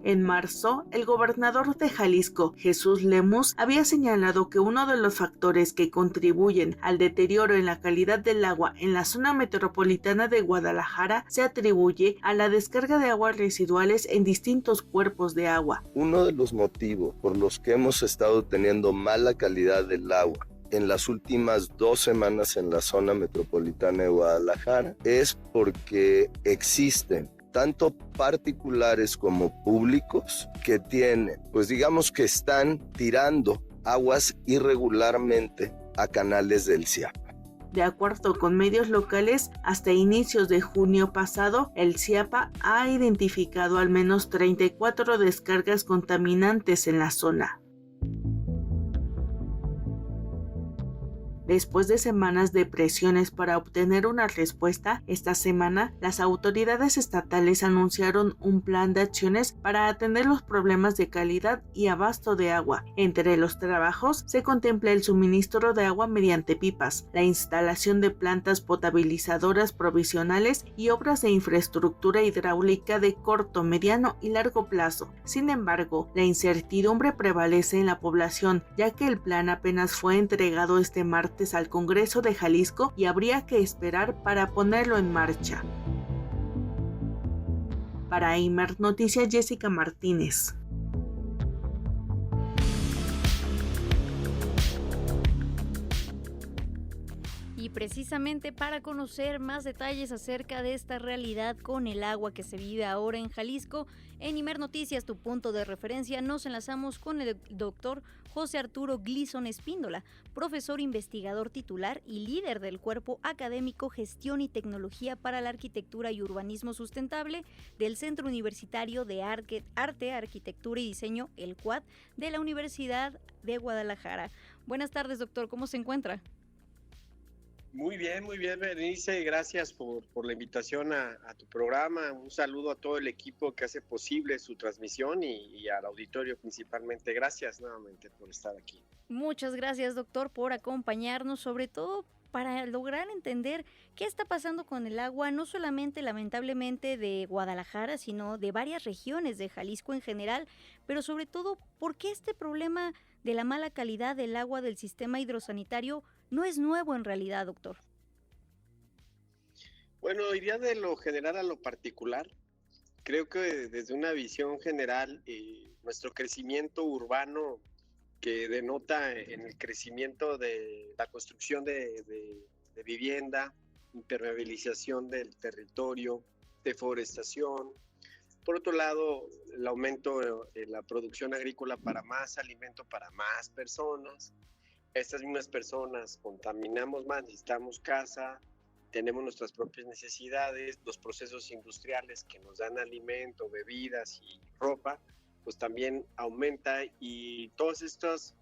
En marzo, el gobernador de Jalisco, Jesús Lemus, había señalado que uno de los factores que contribuyen al deterioro en la calidad del agua en la zona metropolitana de Guadalajara se atribuye a la descarga de aguas residuales en distintos cuerpos de agua. Uno de los motivos por los que hemos estado teniendo mala calidad del agua en las últimas 2 semanas en la zona metropolitana de Guadalajara es porque existen tanto particulares como públicos que tienen, pues digamos que están tirando aguas irregularmente a canales del SIAPA. De acuerdo con medios locales, hasta inicios de junio pasado, el SIAPA ha identificado al menos 34 descargas contaminantes en la zona. Después de semanas de presiones para obtener una respuesta, esta semana las autoridades estatales anunciaron un plan de acciones para atender los problemas de calidad y abasto de agua. Entre los trabajos se contempla el suministro de agua mediante pipas, la instalación de plantas potabilizadoras provisionales y obras de infraestructura hidráulica de corto, mediano y largo plazo. Sin embargo, la incertidumbre prevalece en la población, ya que el plan apenas fue entregado este martes al Congreso de Jalisco y habría que esperar para ponerlo en marcha. Para Imer Noticias, Jessica Martínez. Y precisamente para conocer más detalles acerca de esta realidad con el agua que se vive ahora en Jalisco, en Imer Noticias, tu punto de referencia, nos enlazamos con el doctor José Arturo Gleason Espíndola, profesor investigador titular y líder del Cuerpo Académico Gestión y Tecnología para la Arquitectura y Urbanismo Sustentable del Centro Universitario de Arte, Arquitectura y Diseño, el CUAD, de la Universidad de Guadalajara. Buenas tardes, doctor, ¿cómo se encuentra? Muy bien, Berenice, gracias por la invitación a tu programa. Un saludo a todo el equipo que hace posible su transmisión y al auditorio principalmente. Gracias nuevamente por estar aquí. Muchas gracias, doctor, por acompañarnos, sobre todo para lograr entender qué está pasando con el agua, no solamente lamentablemente de Guadalajara, sino de varias regiones de Jalisco en general, pero sobre todo, ¿por qué este problema de la mala calidad del agua del sistema hidrosanitario no es nuevo en realidad, doctor? Bueno, iría de lo general a lo particular. Creo que desde una visión general, nuestro crecimiento urbano, que denota en el crecimiento de la construcción de vivienda, impermeabilización del territorio, deforestación. Por otro lado, el aumento en la producción agrícola para más alimento para más personas. Estas mismas personas contaminamos más, necesitamos casa, tenemos nuestras propias necesidades, los procesos industriales que nos dan alimento, bebidas y ropa, pues también aumenta, y todas estas,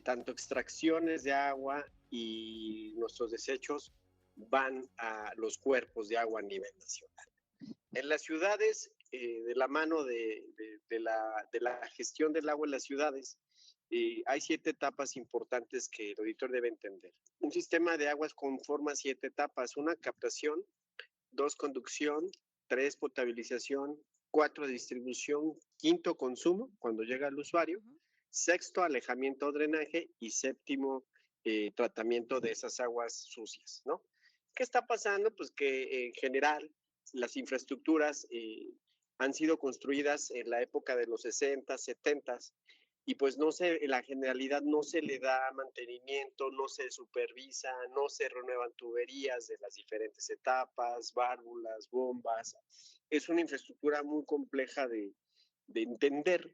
tanto extracciones de agua y nuestros desechos van a los cuerpos de agua a nivel nacional. En las ciudades, de la mano de la gestión del agua en las ciudades, hay 7 etapas importantes que el auditor debe entender. Un sistema de aguas conforma 7 etapas: 1, captación; 2, conducción; 3, potabilización; 4, distribución; 5, consumo, cuando llega al usuario; 6, alejamiento o drenaje; y 7, tratamiento de esas aguas sucias, ¿no? ¿Qué está pasando? Pues que en general las infraestructuras han sido construidas en la época de los 60, 70, y pues en la generalidad no se le da mantenimiento, no se supervisa, no se renuevan tuberías de las diferentes etapas, válvulas, bombas. Es una infraestructura muy compleja de entender,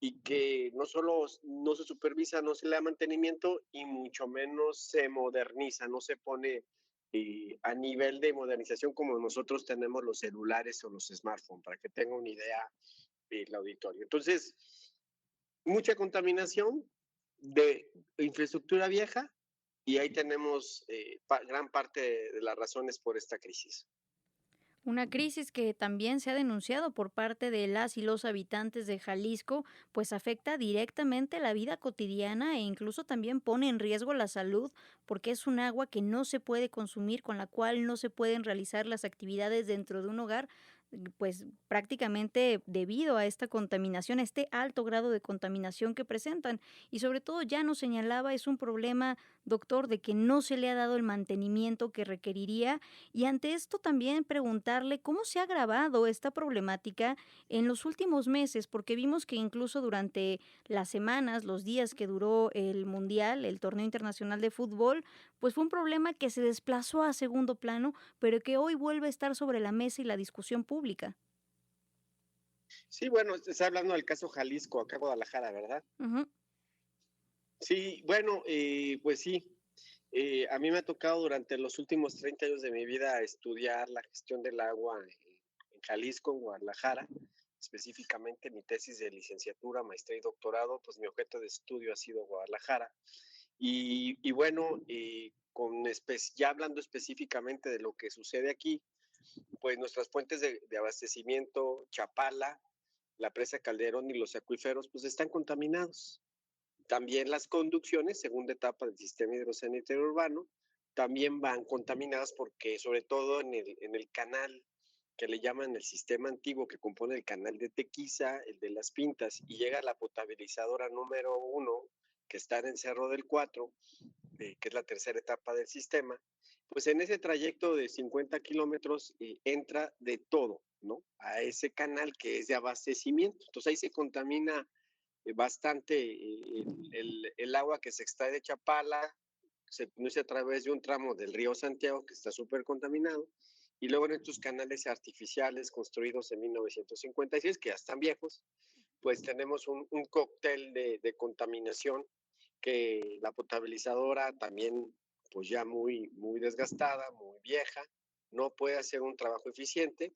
y que no solo no se supervisa, no se le da mantenimiento, y mucho menos se moderniza, no se pone a nivel de modernización como nosotros tenemos los celulares o los smartphones, para que tenga una idea el auditorio. Entonces, mucha contaminación de infraestructura vieja, y ahí tenemos gran parte de las razones por esta crisis. Una crisis que también se ha denunciado por parte de las y los habitantes de Jalisco, pues afecta directamente la vida cotidiana e incluso también pone en riesgo la salud, porque es un agua que no se puede consumir, con la cual no se pueden realizar las actividades dentro de un hogar, pues prácticamente debido a esta contaminación, a este alto grado de contaminación que presentan. Y sobre todo, ya nos señalaba, es un problema, doctor, de que no se le ha dado el mantenimiento que requeriría. Y ante esto también preguntarle cómo se ha agravado esta problemática en los últimos meses, porque vimos que incluso durante las semanas, los días que duró el Mundial, el torneo internacional de fútbol, pues fue un problema que se desplazó a segundo plano, pero que hoy vuelve a estar sobre la mesa y la discusión pública. Sí, bueno, está hablando del caso Jalisco, acá en Guadalajara, ¿verdad? Uh-huh. Sí, bueno, pues sí. A mí me ha tocado durante los últimos 30 años de mi vida estudiar la gestión del agua en Jalisco, en Guadalajara. Específicamente mi tesis de licenciatura, maestría y doctorado, pues mi objeto de estudio ha sido Guadalajara. Y bueno, ya hablando específicamente de lo que sucede aquí, pues nuestras fuentes de abastecimiento, Chapala, la presa Calderón y los acuíferos, pues están contaminados. También las conducciones, segunda etapa del sistema hidrosanitario urbano, también van contaminadas, porque sobre todo en el canal que le llaman el sistema antiguo, que compone el canal de Tequiza, el de Las Pintas, y llega a la potabilizadora número 1, que está en Cerro del 4, que es la tercera etapa del sistema, pues en ese trayecto de 50 kilómetros entra de todo, ¿no? A ese canal que es de abastecimiento. Entonces ahí se contamina bastante el agua que se extrae de Chapala, se produce a través de un tramo del río Santiago que está súper contaminado, y luego en estos canales artificiales construidos en 1956, que ya están viejos, pues tenemos un cóctel de contaminación, que la potabilizadora también, pues ya muy desgastada, muy vieja, no puede hacer un trabajo eficiente,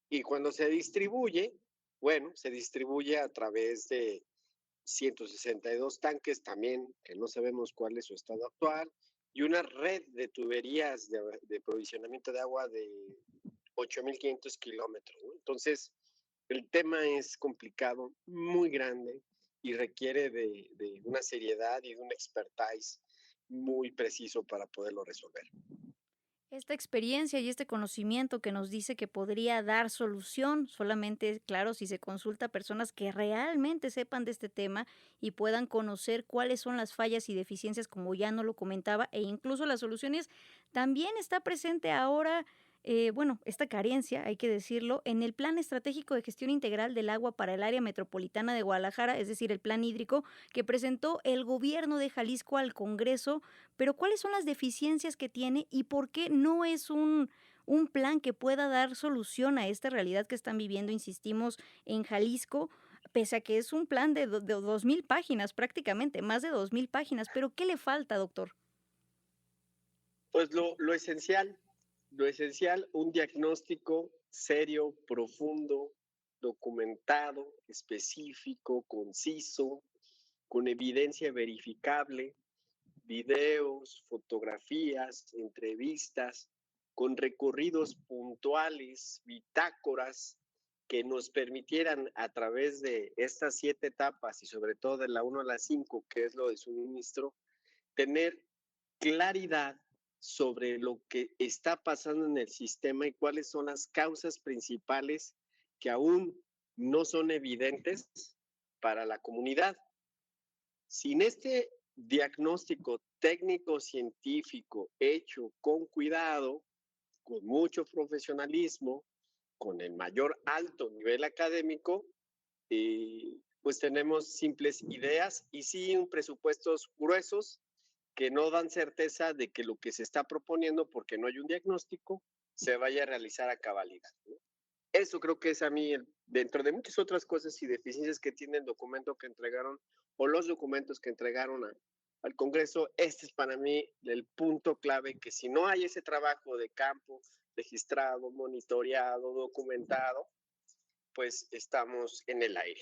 y cuando se distribuye, bueno, se distribuye a través de 162 tanques también, que no sabemos cuál es su estado actual, y una red de tuberías de provisionamiento de agua de 8.500 kilómetros, ¿no? Entonces, el tema es complicado, muy grande, y requiere de una seriedad y de un expertise muy preciso para poderlo resolver. Esta experiencia y este conocimiento que nos dice que podría dar solución, solamente, claro, si se consulta a personas que realmente sepan de este tema y puedan conocer cuáles son las fallas y deficiencias, como ya no lo comentaba, e incluso las soluciones. También está presente ahora, bueno, esta carencia, hay que decirlo, en el Plan Estratégico de Gestión Integral del Agua para el Área Metropolitana de Guadalajara, es decir, el Plan Hídrico, que presentó el gobierno de Jalisco al Congreso. Pero ¿cuáles son las deficiencias que tiene y por qué no es un plan que pueda dar solución a esta realidad que están viviendo, insistimos, en Jalisco, pese a que es un plan de 2,000 páginas prácticamente, más de 2,000 páginas? ¿Pero qué le falta, doctor? Pues lo esencial, un diagnóstico serio, profundo, documentado, específico, conciso, con evidencia verificable, videos, fotografías, entrevistas, con recorridos puntuales, bitácoras, que nos permitieran a través de estas 7 etapas y sobre todo de la 1 a la 5, que es lo de suministro, tener claridad sobre lo que está pasando en el sistema y cuáles son las causas principales que aún no son evidentes para la comunidad. Sin este diagnóstico técnico-científico hecho con cuidado, con mucho profesionalismo, con el mayor alto nivel académico, pues tenemos simples ideas y sí presupuestos gruesos que no dan certeza de que lo que se está proponiendo, porque no hay un diagnóstico, se vaya a realizar a cabalidad, ¿no? Eso creo que es a mí, dentro de muchas otras cosas y deficiencias que tiene el documento que entregaron o los documentos que entregaron al Congreso, este es para mí el punto clave, que si no hay ese trabajo de campo registrado, monitoreado, documentado, pues estamos en el aire.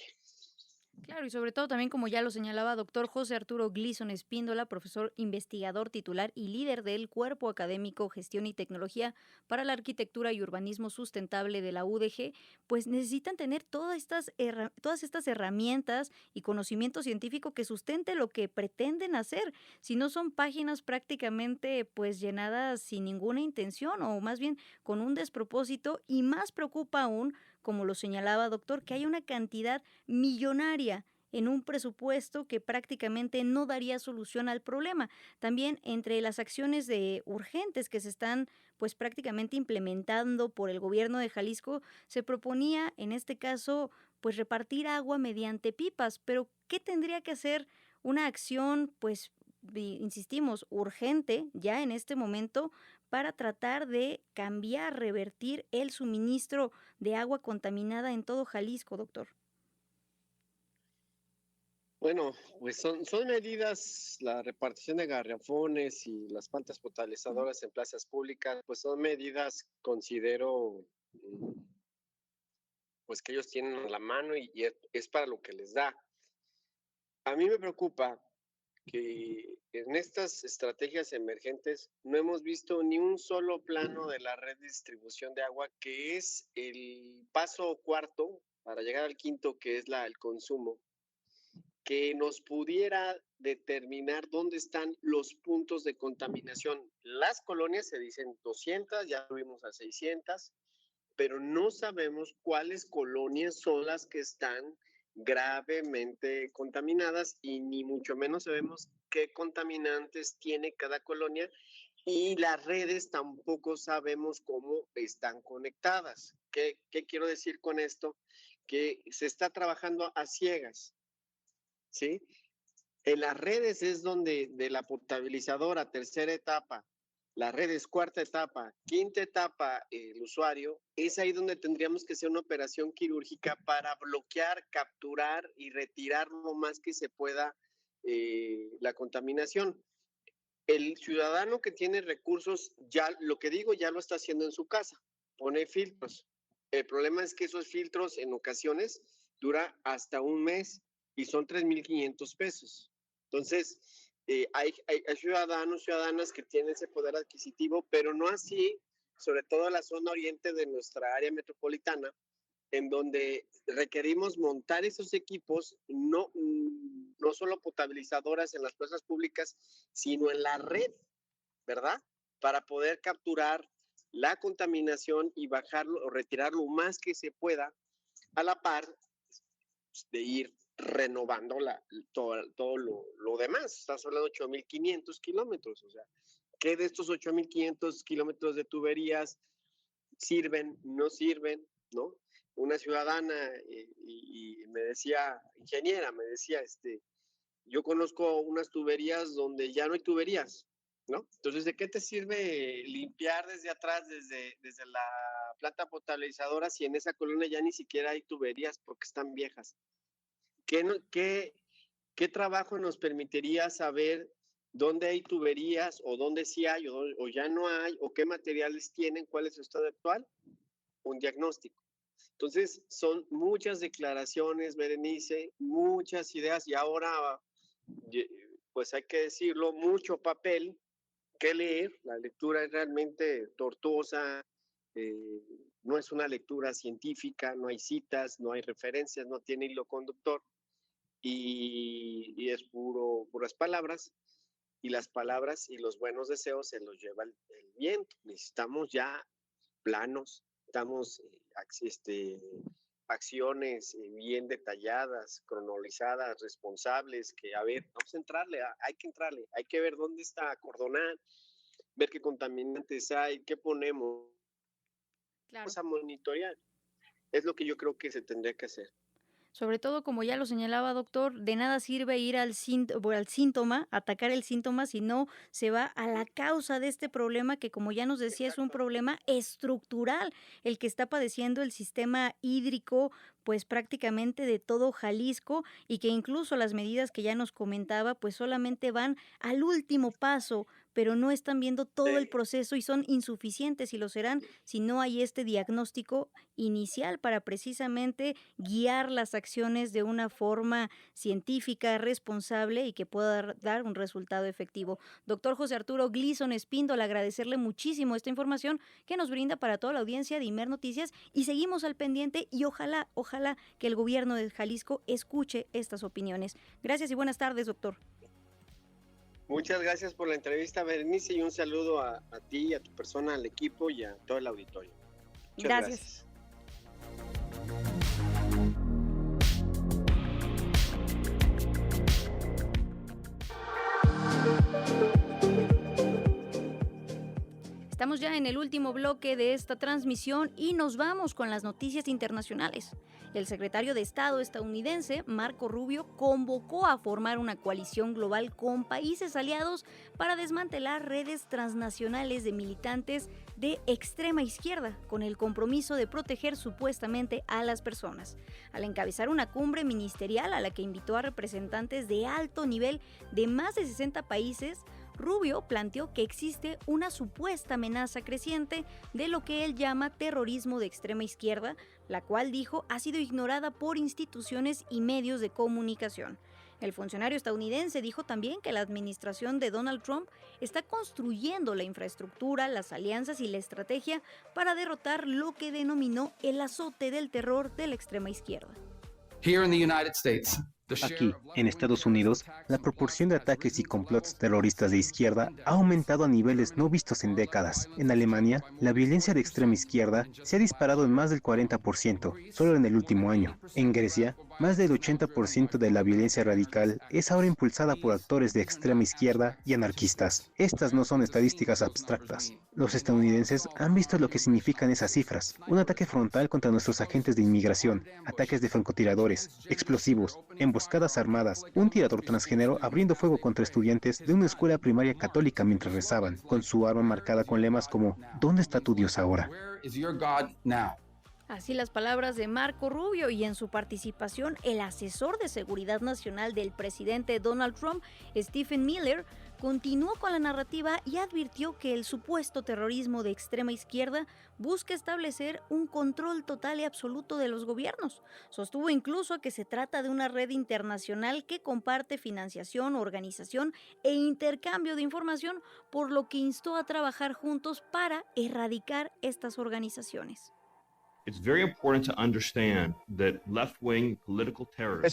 Claro, y sobre todo también, como ya lo señalaba doctor José Arturo Gleason Espíndola, profesor investigador titular y líder del Cuerpo Académico Gestión y Tecnología para la Arquitectura y Urbanismo Sustentable de la UDG, pues necesitan tener todas estas herramientas y conocimiento científico que sustente lo que pretenden hacer. Si no, son páginas prácticamente pues llenadas sin ninguna intención, o más bien con un despropósito, y más preocupa aún, como lo señalaba doctor, que hay una cantidad millonaria en un presupuesto que prácticamente no daría solución al problema. También entre las acciones urgentes que se están pues prácticamente implementando por el gobierno de Jalisco, se proponía en este caso pues repartir agua mediante pipas, pero ¿qué tendría que hacer una acción pues insistimos, urgente ya en este momento para tratar de cambiar, revertir el suministro de agua contaminada en todo Jalisco, doctor? Bueno, pues son medidas, la repartición de garrafones y las plantas potabilizadoras en plazas públicas, pues son medidas, considero, pues que ellos tienen a la mano y es para lo que les da. A mí me preocupa que en estas estrategias emergentes no hemos visto ni un solo plano de la red de distribución de agua, que es el paso cuarto para llegar al quinto, que es el consumo, que nos pudiera determinar dónde están los puntos de contaminación. Las colonias se dicen 200, ya subimos a 600, pero no sabemos cuáles colonias son las que están gravemente contaminadas y ni mucho menos sabemos qué contaminantes tiene cada colonia, y las redes tampoco sabemos cómo están conectadas. ¿Qué quiero decir con esto? Que se está trabajando a ciegas, ¿sí? En las redes es donde de la potabilizadora, tercera etapa, las redes, cuarta etapa, quinta etapa, el usuario, es ahí donde tendríamos que hacer una operación quirúrgica para bloquear, capturar y retirar lo más que se pueda la contaminación. El ciudadano que tiene recursos, ya lo que digo, ya lo está haciendo en su casa, pone filtros. El problema es que esos filtros en ocasiones dura hasta un mes y son 3,500 pesos. Entonces, hay ciudadanos, ciudadanas que tienen ese poder adquisitivo, pero no así, sobre todo en la zona oriente de nuestra área metropolitana, en donde requerimos montar esos equipos, no solo potabilizadoras en las plazas públicas, sino en la red, ¿verdad? Para poder capturar la contaminación y bajarlo o retirarlo lo más que se pueda, a la par de ir renovando todo lo demás. Estás hablando de 8,500 kilómetros, o sea, ¿qué de estos 8,500 kilómetros de tuberías sirven, no sirven, ¿no? Una ciudadana y me decía, ingeniera, me decía, yo conozco unas tuberías donde ya no hay tuberías, ¿no? Entonces, ¿de qué te sirve limpiar desde atrás, desde la planta potabilizadora, si en esa colonia ya ni siquiera hay tuberías porque están viejas? ¿Qué trabajo nos permitiría saber dónde hay tuberías o dónde sí hay o ya no hay, o qué materiales tienen, cuál es su estado actual? Un diagnóstico. Entonces, son muchas declaraciones, Berenice, muchas ideas, y ahora, pues hay que decirlo, mucho papel que leer. La lectura es realmente tortuosa, no es una lectura científica, no hay citas, no hay referencias, no tiene hilo conductor y es puras palabras, y las palabras y los buenos deseos se los lleva el viento. Necesitamos ya planos, necesitamos acciones bien detalladas, cronologizadas, responsables, que a ver, vamos a entrarle, hay que ver dónde está, acordonar, ver qué contaminantes hay, qué ponemos, vamos a monitorear. Es lo que yo creo que se tendría que hacer. Sobre todo, como ya lo señalaba, doctor, de nada sirve ir al síntoma, atacar el síntoma, si no se va a la causa de este problema que, como ya nos decía, es un problema estructural, el que está padeciendo el sistema hídrico, pues prácticamente de todo Jalisco, y que incluso las medidas que ya nos comentaba, pues solamente van al último paso, pero no están viendo todo el proceso y son insuficientes, y lo serán si no hay este diagnóstico inicial para precisamente guiar las acciones de una forma científica, responsable y que pueda dar un resultado efectivo. Doctor José Arturo Gleason Espíndola, agradecerle muchísimo esta información que nos brinda para toda la audiencia de Imer Noticias, y seguimos al pendiente y ojalá que el gobierno de Jalisco escuche estas opiniones. Gracias y buenas tardes, doctor. Muchas gracias por la entrevista, Berenice, y un saludo a ti, a tu persona, al equipo y a todo el auditorio. Muchas gracias. Estamos ya en el último bloque de esta transmisión y nos vamos con las noticias internacionales. El secretario de Estado estadounidense, Marco Rubio, convocó a formar una coalición global con países aliados para desmantelar redes transnacionales de militantes de extrema izquierda, con el compromiso de proteger supuestamente a las personas. Al encabezar una cumbre ministerial a la que invitó a representantes de alto nivel de más de 60 países, Rubio planteó que existe una supuesta amenaza creciente de lo que él llama terrorismo de extrema izquierda, la cual, dijo, ha sido ignorada por instituciones y medios de comunicación. El funcionario estadounidense dijo también que la administración de Donald Trump está construyendo la infraestructura, las alianzas y la estrategia para derrotar lo que denominó el azote del terror de la extrema izquierda. Here in the United States. Aquí, en Estados Unidos, la proporción de ataques y complots terroristas de izquierda ha aumentado a niveles no vistos en décadas. En Alemania, la violencia de extrema izquierda se ha disparado en más del 40%, solo en el último año. En Grecia, más del 80% de la violencia radical es ahora impulsada por actores de extrema izquierda y anarquistas. Estas no son estadísticas abstractas. Los estadounidenses han visto lo que significan esas cifras. Un ataque frontal contra nuestros agentes de inmigración, ataques de francotiradores, explosivos, emboscadas armadas, un tirador transgénero abriendo fuego contra estudiantes de una escuela primaria católica mientras rezaban, con su arma marcada con lemas como ¿dónde está tu Dios ahora? Así las palabras de Marco Rubio, y en su participación el asesor de seguridad nacional del presidente Donald Trump, Stephen Miller, continuó con la narrativa y advirtió que el supuesto terrorismo de extrema izquierda busca establecer un control total y absoluto de los gobiernos. Sostuvo incluso que se trata de una red internacional que comparte financiación, organización e intercambio de información, por lo que instó a trabajar juntos para erradicar estas organizaciones. Es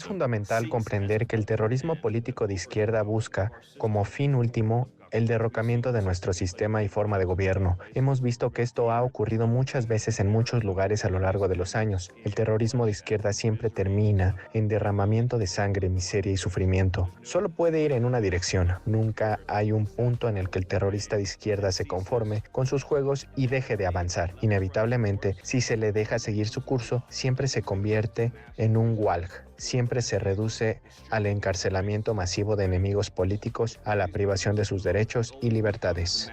fundamental comprender que el terrorismo político de izquierda busca, como fin último, el derrocamiento de nuestro sistema y forma de gobierno. Hemos visto que esto ha ocurrido muchas veces en muchos lugares a lo largo de los años. El terrorismo de izquierda siempre termina en derramamiento de sangre, miseria y sufrimiento. Solo puede ir en una dirección. Nunca hay un punto en el que el terrorista de izquierda se conforme con sus juegos y deje de avanzar. Inevitablemente, si se le deja seguir su curso, siempre se convierte en un Walg. Siempre se reduce al encarcelamiento masivo de enemigos políticos, a la privación de sus derechos y libertades.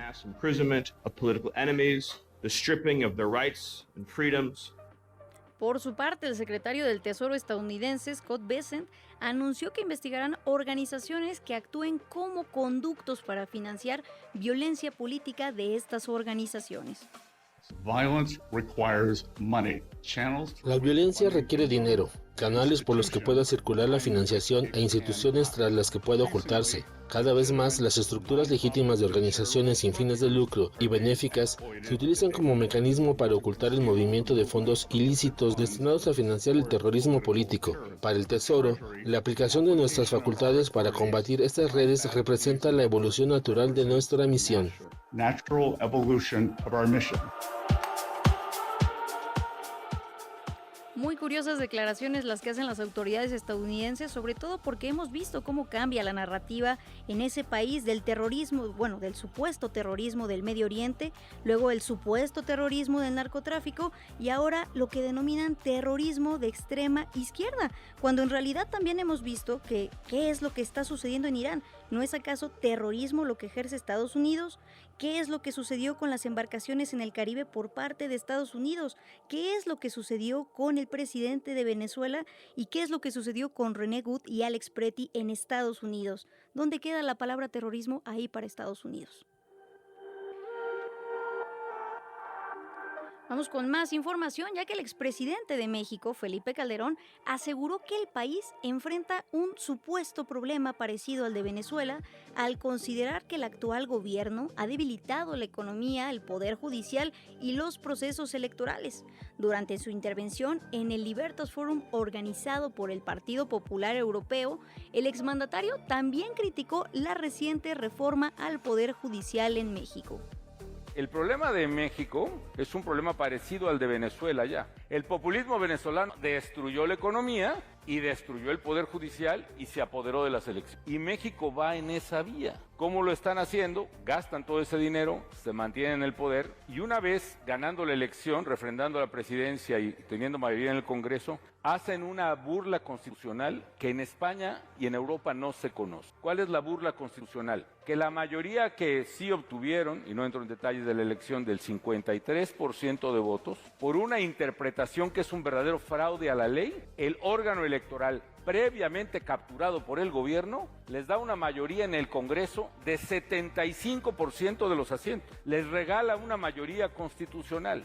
Por su parte, el secretario del Tesoro estadounidense, Scott Bessent, anunció que investigarán organizaciones que actúen como conductos para financiar violencia política de estas organizaciones. La violencia requiere dinero, canales por los que pueda circular la financiación e instituciones tras las que pueda ocultarse. Cada vez más, las estructuras legítimas de organizaciones sin fines de lucro y benéficas se utilizan como mecanismo para ocultar el movimiento de fondos ilícitos destinados a financiar el terrorismo político. Para el Tesoro, la aplicación de nuestras facultades para combatir estas redes representa la evolución natural de nuestra misión. Muy curiosas declaraciones las que hacen las autoridades estadounidenses, sobre todo porque hemos visto cómo cambia la narrativa en ese país del terrorismo, bueno, del supuesto terrorismo del Medio Oriente, luego el supuesto terrorismo del narcotráfico y ahora lo que denominan terrorismo de extrema izquierda, cuando en realidad también hemos visto que qué es lo que está sucediendo en Irán. ¿No es acaso terrorismo lo que ejerce Estados Unidos? ¿Qué es lo que sucedió con las embarcaciones en el Caribe por parte de Estados Unidos? ¿Qué es lo que sucedió con el presidente de Venezuela? ¿Y qué es lo que sucedió con René Gut y Alex Preti en Estados Unidos? ¿Dónde queda la palabra terrorismo ahí para Estados Unidos? Vamos con más información, ya que el expresidente de México, Felipe Calderón, aseguró que el país enfrenta un supuesto problema parecido al de Venezuela al considerar que el actual gobierno ha debilitado la economía, el poder judicial y los procesos electorales. Durante su intervención en el Libertas Forum organizado por el Partido Popular Europeo, el exmandatario también criticó la reciente reforma al poder judicial en México. El problema de México es un problema parecido al de Venezuela ya. El populismo venezolano destruyó la economía y destruyó el poder judicial y se apoderó de las elecciones. Y México va en esa vía. ¿Cómo lo están haciendo? Gastan todo ese dinero, se mantienen en el poder y una vez ganando la elección, refrendando la presidencia y teniendo mayoría en el Congreso, hacen una burla constitucional que en España y en Europa no se conoce. ¿Cuál es la burla constitucional? Que la mayoría que sí obtuvieron, y no entro en detalles de la elección, del 53% de votos, por una interpretación que es un verdadero fraude a la ley, el órgano electoral previamente capturado por el gobierno les da una mayoría en el Congreso de 75% de los asientos. Les regala una mayoría constitucional.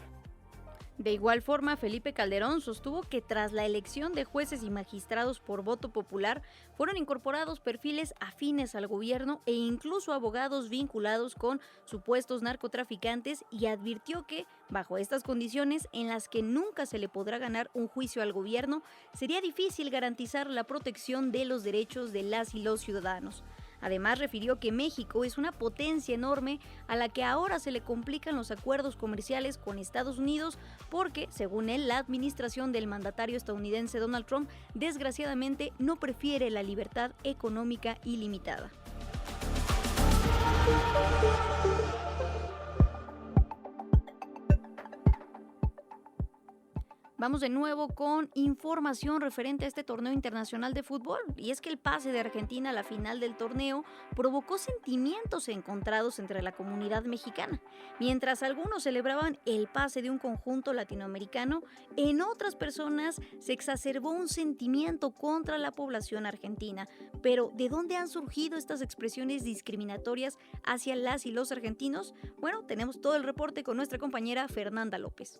De igual forma, Felipe Calderón sostuvo que tras la elección de jueces y magistrados por voto popular, fueron incorporados perfiles afines al gobierno e incluso abogados vinculados con supuestos narcotraficantes y advirtió que, bajo estas condiciones en las que nunca se le podrá ganar un juicio al gobierno, sería difícil garantizar la protección de los derechos de las y los ciudadanos. Además, refirió que México es una potencia enorme a la que ahora se le complican los acuerdos comerciales con Estados Unidos porque, según él, la administración del mandatario estadounidense Donald Trump desgraciadamente no prefiere la libertad económica ilimitada. Vamos de nuevo con información referente a este torneo internacional de fútbol, y es que el pase de Argentina a la final del torneo provocó sentimientos encontrados entre la comunidad mexicana. Mientras algunos celebraban el pase de un conjunto latinoamericano, en otras personas se exacerbó un sentimiento contra la población argentina. Pero, ¿de dónde han surgido estas expresiones discriminatorias hacia las y los argentinos? Bueno, tenemos todo el reporte con nuestra compañera Fernanda López.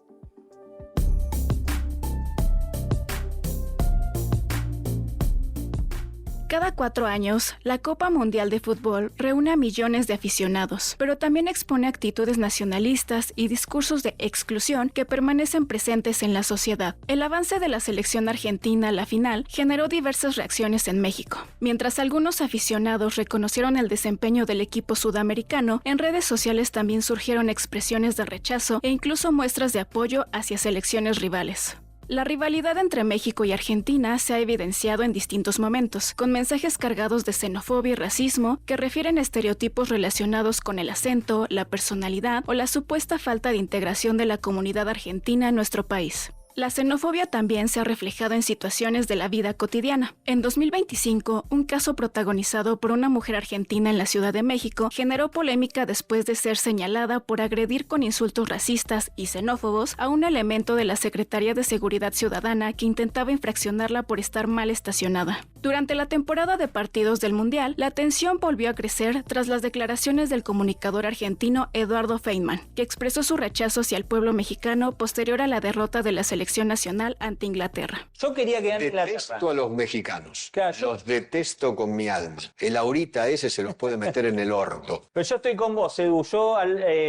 Cada 4 años, la Copa Mundial de Fútbol reúne a millones de aficionados, pero también expone actitudes nacionalistas y discursos de exclusión que permanecen presentes en la sociedad. El avance de la selección argentina a la final generó diversas reacciones en México. Mientras algunos aficionados reconocieron el desempeño del equipo sudamericano, en redes sociales también surgieron expresiones de rechazo e incluso muestras de apoyo hacia selecciones rivales. La rivalidad entre México y Argentina se ha evidenciado en distintos momentos, con mensajes cargados de xenofobia y racismo que refieren a estereotipos relacionados con el acento, la personalidad o la supuesta falta de integración de la comunidad argentina en nuestro país. La xenofobia también se ha reflejado en situaciones de la vida cotidiana. En 2025, un caso protagonizado por una mujer argentina en la Ciudad de México generó polémica después de ser señalada por agredir con insultos racistas y xenófobos a un elemento de la Secretaría de Seguridad Ciudadana que intentaba infraccionarla por estar mal estacionada. Durante la temporada de partidos del Mundial, la tensión volvió a crecer tras las declaraciones del comunicador argentino Eduardo Feynman, que expresó su rechazo hacia el pueblo mexicano posterior a la derrota de la selección nacional ante Inglaterra. Yo quería que gane Inglaterra. Detesto a los mexicanos. Claro, los detesto con mi alma. El ahorita ese se los puede meter en el orto. Pero yo estoy con vos, Edu. Yo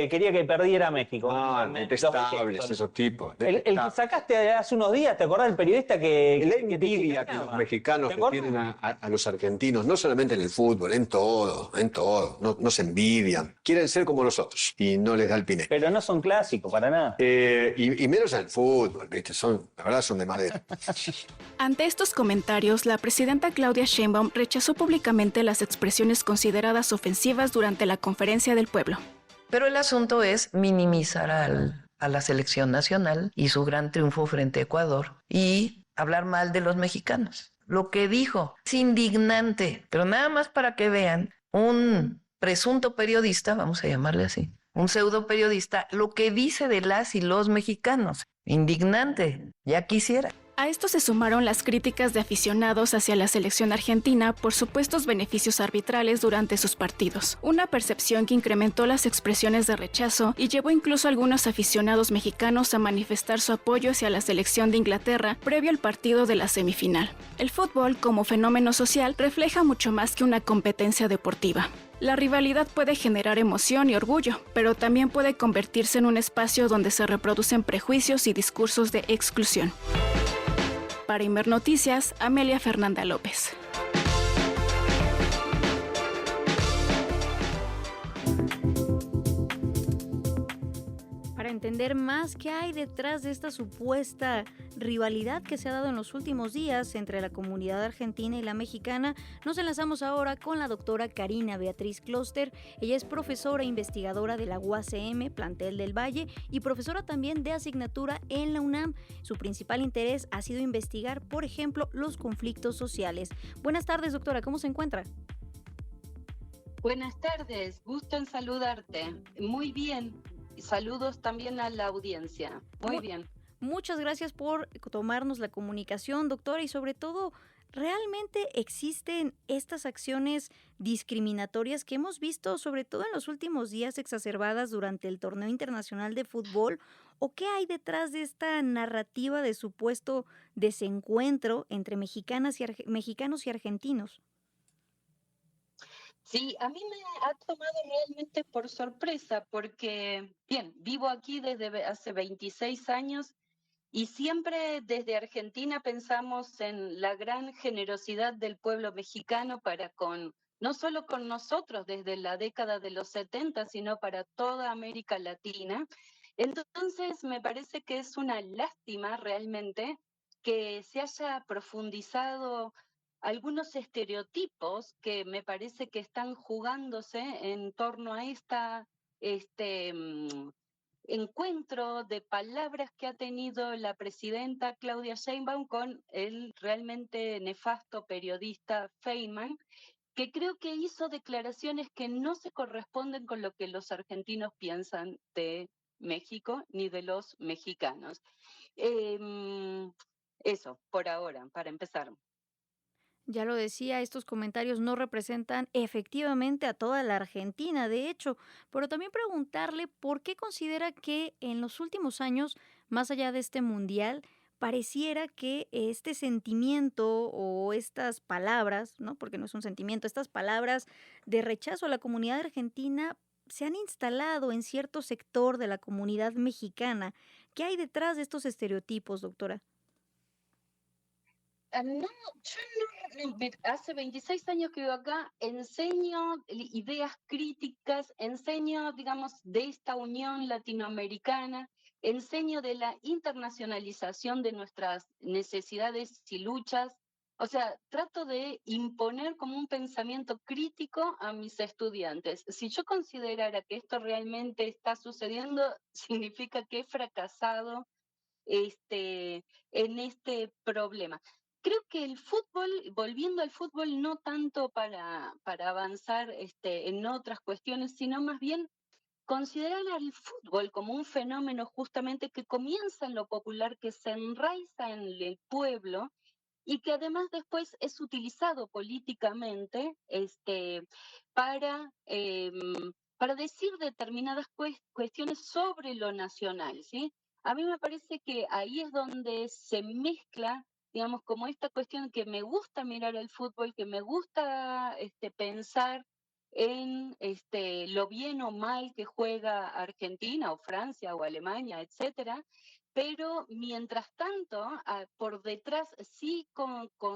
quería que perdiera México. Detestables esos tipos. El que sacaste hace unos días, ¿te acordás del periodista que envidia que los mexicanos que tienen a los argentinos, no solamente en el fútbol, en todo. No se envidian. Quieren ser como nosotros y no les da el piné. Pero no son clásicos, para nada. Y menos en el fútbol, ¿viste? La verdad son de madera. Ante estos comentarios, la presidenta Claudia Sheinbaum rechazó públicamente las expresiones consideradas ofensivas durante la Conferencia del Pueblo. Pero el asunto es minimizar a la selección nacional y su gran triunfo frente a Ecuador y hablar mal de los mexicanos. Lo que dijo es indignante, pero nada más para que vean, un presunto periodista, vamos a llamarle así, un pseudo periodista, lo que dice de las y los mexicanos. Indignante, ya quisiera. A esto se sumaron las críticas de aficionados hacia la selección argentina por supuestos beneficios arbitrales durante sus partidos, una percepción que incrementó las expresiones de rechazo y llevó incluso a algunos aficionados mexicanos a manifestar su apoyo hacia la selección de Inglaterra previo al partido de la semifinal. El fútbol, como fenómeno social, refleja mucho más que una competencia deportiva. La rivalidad puede generar emoción y orgullo, pero también puede convertirse en un espacio donde se reproducen prejuicios y discursos de exclusión. Para Imer Noticias, Amelia Fernanda López. Para entender más qué hay detrás de esta supuesta rivalidad que se ha dado en los últimos días entre la comunidad argentina y la mexicana, nos enlazamos ahora con la doctora Karina Beatriz Kloster. Ella es profesora e investigadora de la UACM, plantel del Valle, y profesora también de asignatura en la UNAM. Su principal interés ha sido investigar, por ejemplo, los conflictos sociales. Buenas tardes, doctora, ¿cómo se encuentra? Buenas tardes, gusto en saludarte. Muy bien. Saludos también a la audiencia. Muy bien. Muchas gracias por tomarnos la comunicación, doctora, y sobre todo, ¿realmente existen estas acciones discriminatorias que hemos visto, sobre todo en los últimos días, exacerbadas durante el torneo internacional de fútbol? ¿O qué hay detrás de esta narrativa de supuesto desencuentro entre mexicanos y argentinos? Sí, a mí me ha tomado realmente por sorpresa porque, bien, vivo aquí desde hace 26 años y siempre desde Argentina pensamos en la gran generosidad del pueblo mexicano para no solo con nosotros desde la década de los 70, sino para toda América Latina. Entonces, me parece que es una lástima realmente que se haya profundizado algunos estereotipos que me parece que están jugándose en torno a este encuentro de palabras que ha tenido la presidenta Claudia Sheinbaum con el realmente nefasto periodista Feynman, que creo que hizo declaraciones que no se corresponden con lo que los argentinos piensan de México ni de los mexicanos. Eso, por ahora, para empezar. Ya lo decía, estos comentarios no representan efectivamente a toda la Argentina, de hecho, pero también preguntarle por qué considera que en los últimos años, más allá de este mundial, pareciera que este sentimiento o estas palabras, ¿no? Porque no es un sentimiento, estas palabras de rechazo a la comunidad argentina se han instalado en cierto sector de la comunidad mexicana. ¿Qué hay detrás de estos estereotipos, doctora? No, hace 26 años que vivo acá, enseño ideas críticas, enseño, digamos, de esta unión latinoamericana, enseño de la internacionalización de nuestras necesidades y luchas. O sea, trato de imponer como un pensamiento crítico a mis estudiantes. Si yo considerara que esto realmente está sucediendo, significa que he fracasado en este problema. Creo que el fútbol, volviendo al fútbol, no tanto para avanzar en otras cuestiones, sino más bien considerar al fútbol como un fenómeno justamente que comienza en lo popular, que se enraiza en el pueblo y que además después es utilizado políticamente para, para decir determinadas cuestiones sobre lo nacional, ¿sí? A mí me parece que ahí es donde se mezcla, digamos, como esta cuestión que me gusta mirar el fútbol, que me gusta pensar en lo bien o mal que juega Argentina o Francia o Alemania, etcétera, pero mientras tanto, por detrás sí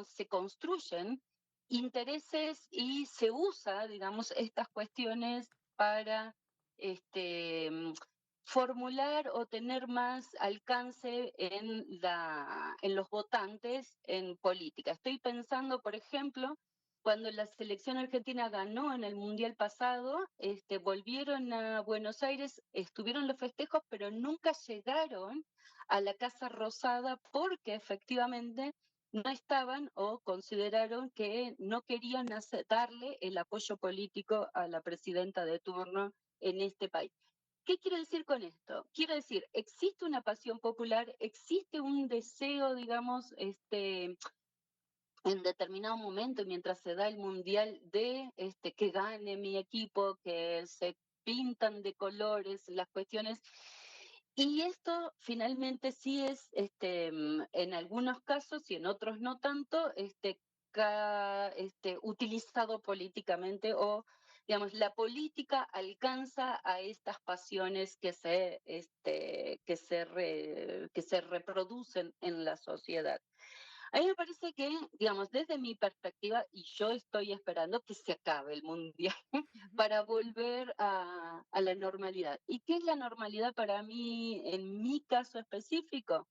se construyen intereses y se usa, digamos, estas cuestiones para formular o tener más alcance en los votantes en política. Estoy pensando, por ejemplo, cuando la selección argentina ganó en el Mundial pasado, volvieron a Buenos Aires, estuvieron los festejos, pero nunca llegaron a la Casa Rosada porque efectivamente no estaban o consideraron que no querían darle el apoyo político a la presidenta de turno en este país. ¿Qué quiero decir con esto? Quiero decir, existe una pasión popular, existe un deseo, digamos, en determinado momento, mientras se da el mundial, de que gane mi equipo, que se pintan de colores las cuestiones. Y esto finalmente sí es, en algunos casos y en otros no tanto, utilizado políticamente o, digamos, la política alcanza a estas pasiones que se reproducen en la sociedad. A mí me parece que, digamos, desde mi perspectiva, y yo estoy esperando que se acabe el mundial para volver a la normalidad. ¿Y qué es la normalidad para mí, en mi caso específico?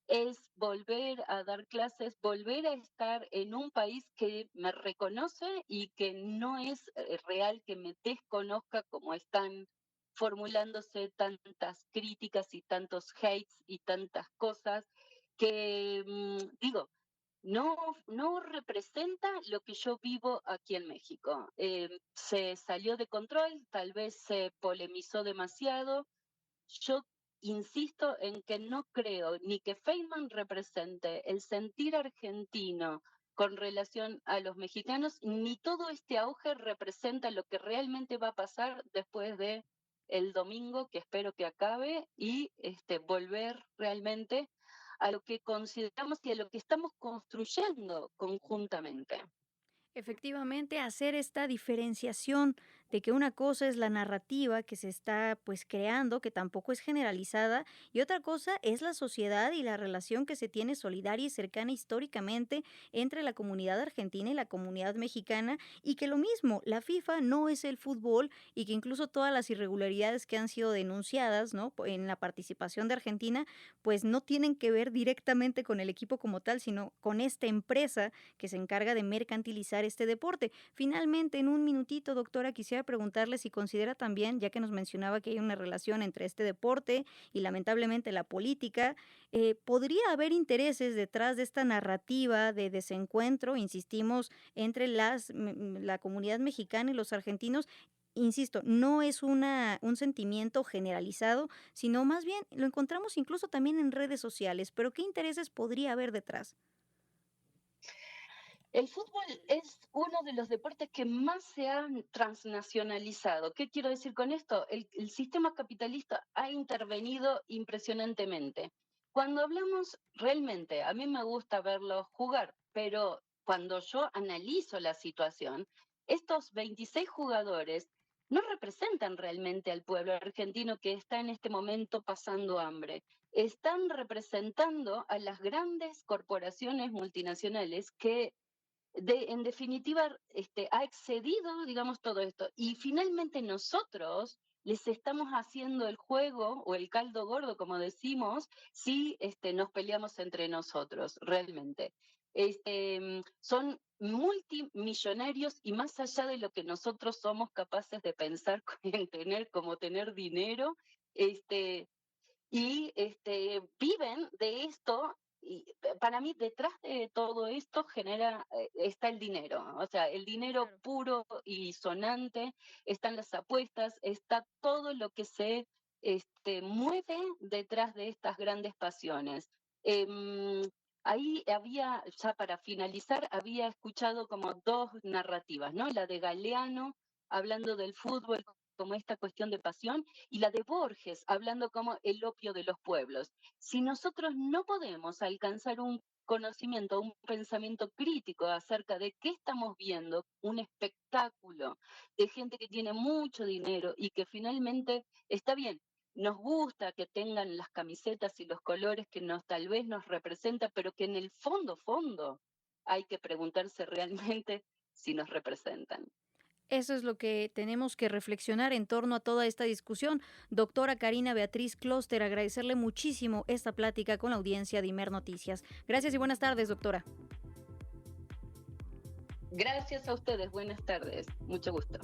Es volver a dar clases, volver a estar en un país que me reconoce y que no es real que me desconozca como están formulándose tantas críticas y tantos hates y tantas cosas que, digo, no representa lo que yo vivo aquí en México. Se salió de control, tal vez se polemizó demasiado. Yo insisto en que no creo ni que Feynman represente el sentir argentino con relación a los mexicanos, ni todo este auge representa lo que realmente va a pasar después de el domingo, que espero que acabe, y volver realmente a lo que consideramos y a lo que estamos construyendo conjuntamente. Efectivamente, hacer esta diferenciación de que una cosa es la narrativa que se está pues creando, que tampoco es generalizada, y otra cosa es la sociedad y la relación que se tiene solidaria y cercana históricamente entre la comunidad argentina y la comunidad mexicana, y que lo mismo, la FIFA no es el fútbol y que incluso todas las irregularidades que han sido denunciadas, ¿no?, en la participación de Argentina, pues no tienen que ver directamente con el equipo como tal, sino con esta empresa que se encarga de mercantilizar este deporte. Finalmente, en un minutito, doctora, quisiera preguntarle si considera también, ya que nos mencionaba que hay una relación entre este deporte y lamentablemente la política, ¿podría haber intereses detrás de esta narrativa de desencuentro, insistimos, entre la comunidad mexicana y los argentinos? Insisto, no es un sentimiento generalizado, sino más bien lo encontramos incluso también en redes sociales, pero ¿qué intereses podría haber detrás? El fútbol es uno de los deportes que más se han transnacionalizado. ¿Qué quiero decir con esto? El sistema capitalista ha intervenido impresionantemente. Cuando hablamos realmente, a mí me gusta verlos jugar, pero cuando yo analizo la situación, estos 26 jugadores no representan realmente al pueblo argentino que está en este momento pasando hambre. Están representando a las grandes corporaciones multinacionales que en definitiva, ha excedido, digamos, todo esto. Y finalmente nosotros les estamos haciendo el juego o el caldo gordo, como decimos, si nos peleamos entre nosotros, realmente. Son multimillonarios y más allá de lo que nosotros somos capaces de pensar en tener, como tener dinero, y viven de esto. Y para mí detrás de todo esto está el dinero, o sea, el dinero puro y sonante, están las apuestas, está todo lo que se mueve detrás de estas grandes pasiones. Ahí ya para finalizar, había escuchado como dos narrativas, ¿no? La de Galeano, hablando del fútbol como esta cuestión de pasión, y la de Borges, hablando como el opio de los pueblos. Si nosotros no podemos alcanzar un conocimiento, un pensamiento crítico acerca de qué estamos viendo, un espectáculo de gente que tiene mucho dinero y que finalmente está bien, nos gusta que tengan las camisetas y los colores que tal vez nos representan, pero que en el fondo hay que preguntarse realmente si nos representan. Eso es lo que tenemos que reflexionar en torno a toda esta discusión. Doctora Karina Beatriz Kloster, agradecerle muchísimo esta plática con la audiencia de Imer Noticias. Gracias y buenas tardes, doctora. Gracias a ustedes, buenas tardes. Mucho gusto.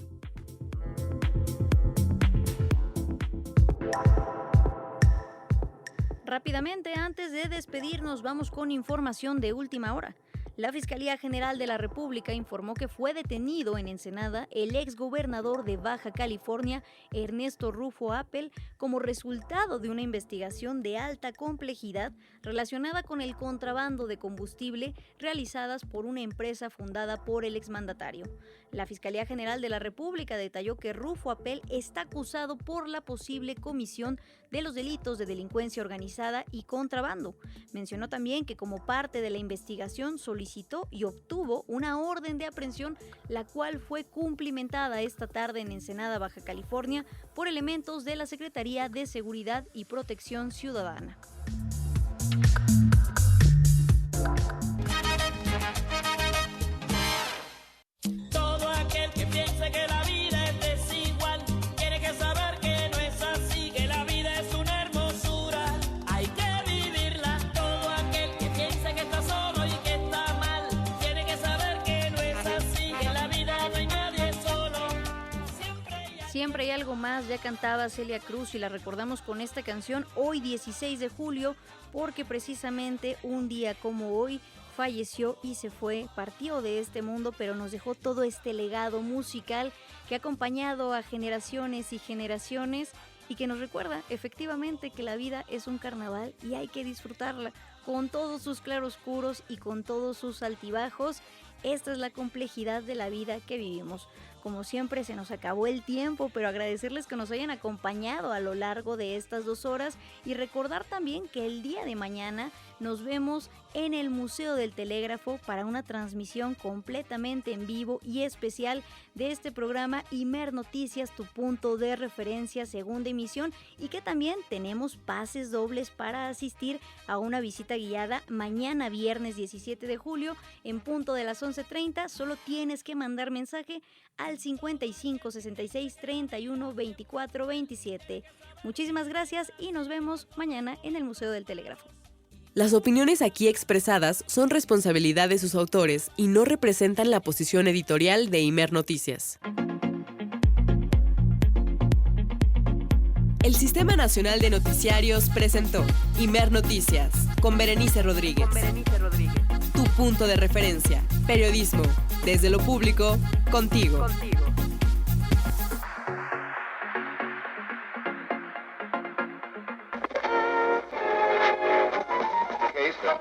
Rápidamente, antes de despedirnos, vamos con información de última hora. La Fiscalía General de la República informó que fue detenido en Ensenada el exgobernador de Baja California, Ernesto Rufo Appel, como resultado de una investigación de alta complejidad relacionada con el contrabando de combustible realizadas por una empresa fundada por el exmandatario. La Fiscalía General de la República detalló que Rufo Appel está acusado por la posible comisión de los delitos de delincuencia organizada y contrabando. Mencionó también que como parte de la investigación solicitó y obtuvo una orden de aprehensión, la cual fue cumplimentada esta tarde en Ensenada, Baja California, por elementos de la Secretaría de Seguridad y Protección Ciudadana. Todo aquel que piense que la vida es desigual tiene que saber que no es así, que la vida es una hermosura, hay que vivirla. Todo aquel que piense que está solo y que está mal tiene que saber que no es así, que en la vida no hay nadie solo. Siempre hay algo más, ya cantaba Celia Cruz y la recordamos con esta canción hoy 16 de julio, porque precisamente un día como hoy falleció y se fue, partió de este mundo, pero nos dejó todo este legado musical que ha acompañado a generaciones y generaciones y que nos recuerda efectivamente que la vida es un carnaval y hay que disfrutarla con todos sus claroscuros y con todos sus altibajos. Esta es la complejidad de la vida que vivimos. Como siempre se nos acabó el tiempo, pero agradecerles que nos hayan acompañado a lo largo de estas 2 horas y recordar también que el día de mañana nos vemos en el Museo del Telégrafo para una transmisión completamente en vivo y especial de este programa Imer Noticias, tu punto de referencia, segunda emisión, y que también tenemos pases dobles para asistir a una visita guiada mañana viernes 17 de julio en punto de las 11:30. Solo tienes que mandar mensaje al 55 66 31 24 27. Muchísimas gracias y nos vemos mañana en el Museo del Telégrafo. Las opiniones aquí expresadas son responsabilidad de sus autores y no representan la posición editorial de Imer Noticias. El Sistema Nacional de Noticiarios presentó Imer Noticias con Berenice Rodríguez. Tu punto de referencia. Periodismo. Desde lo público, contigo. Okay, so.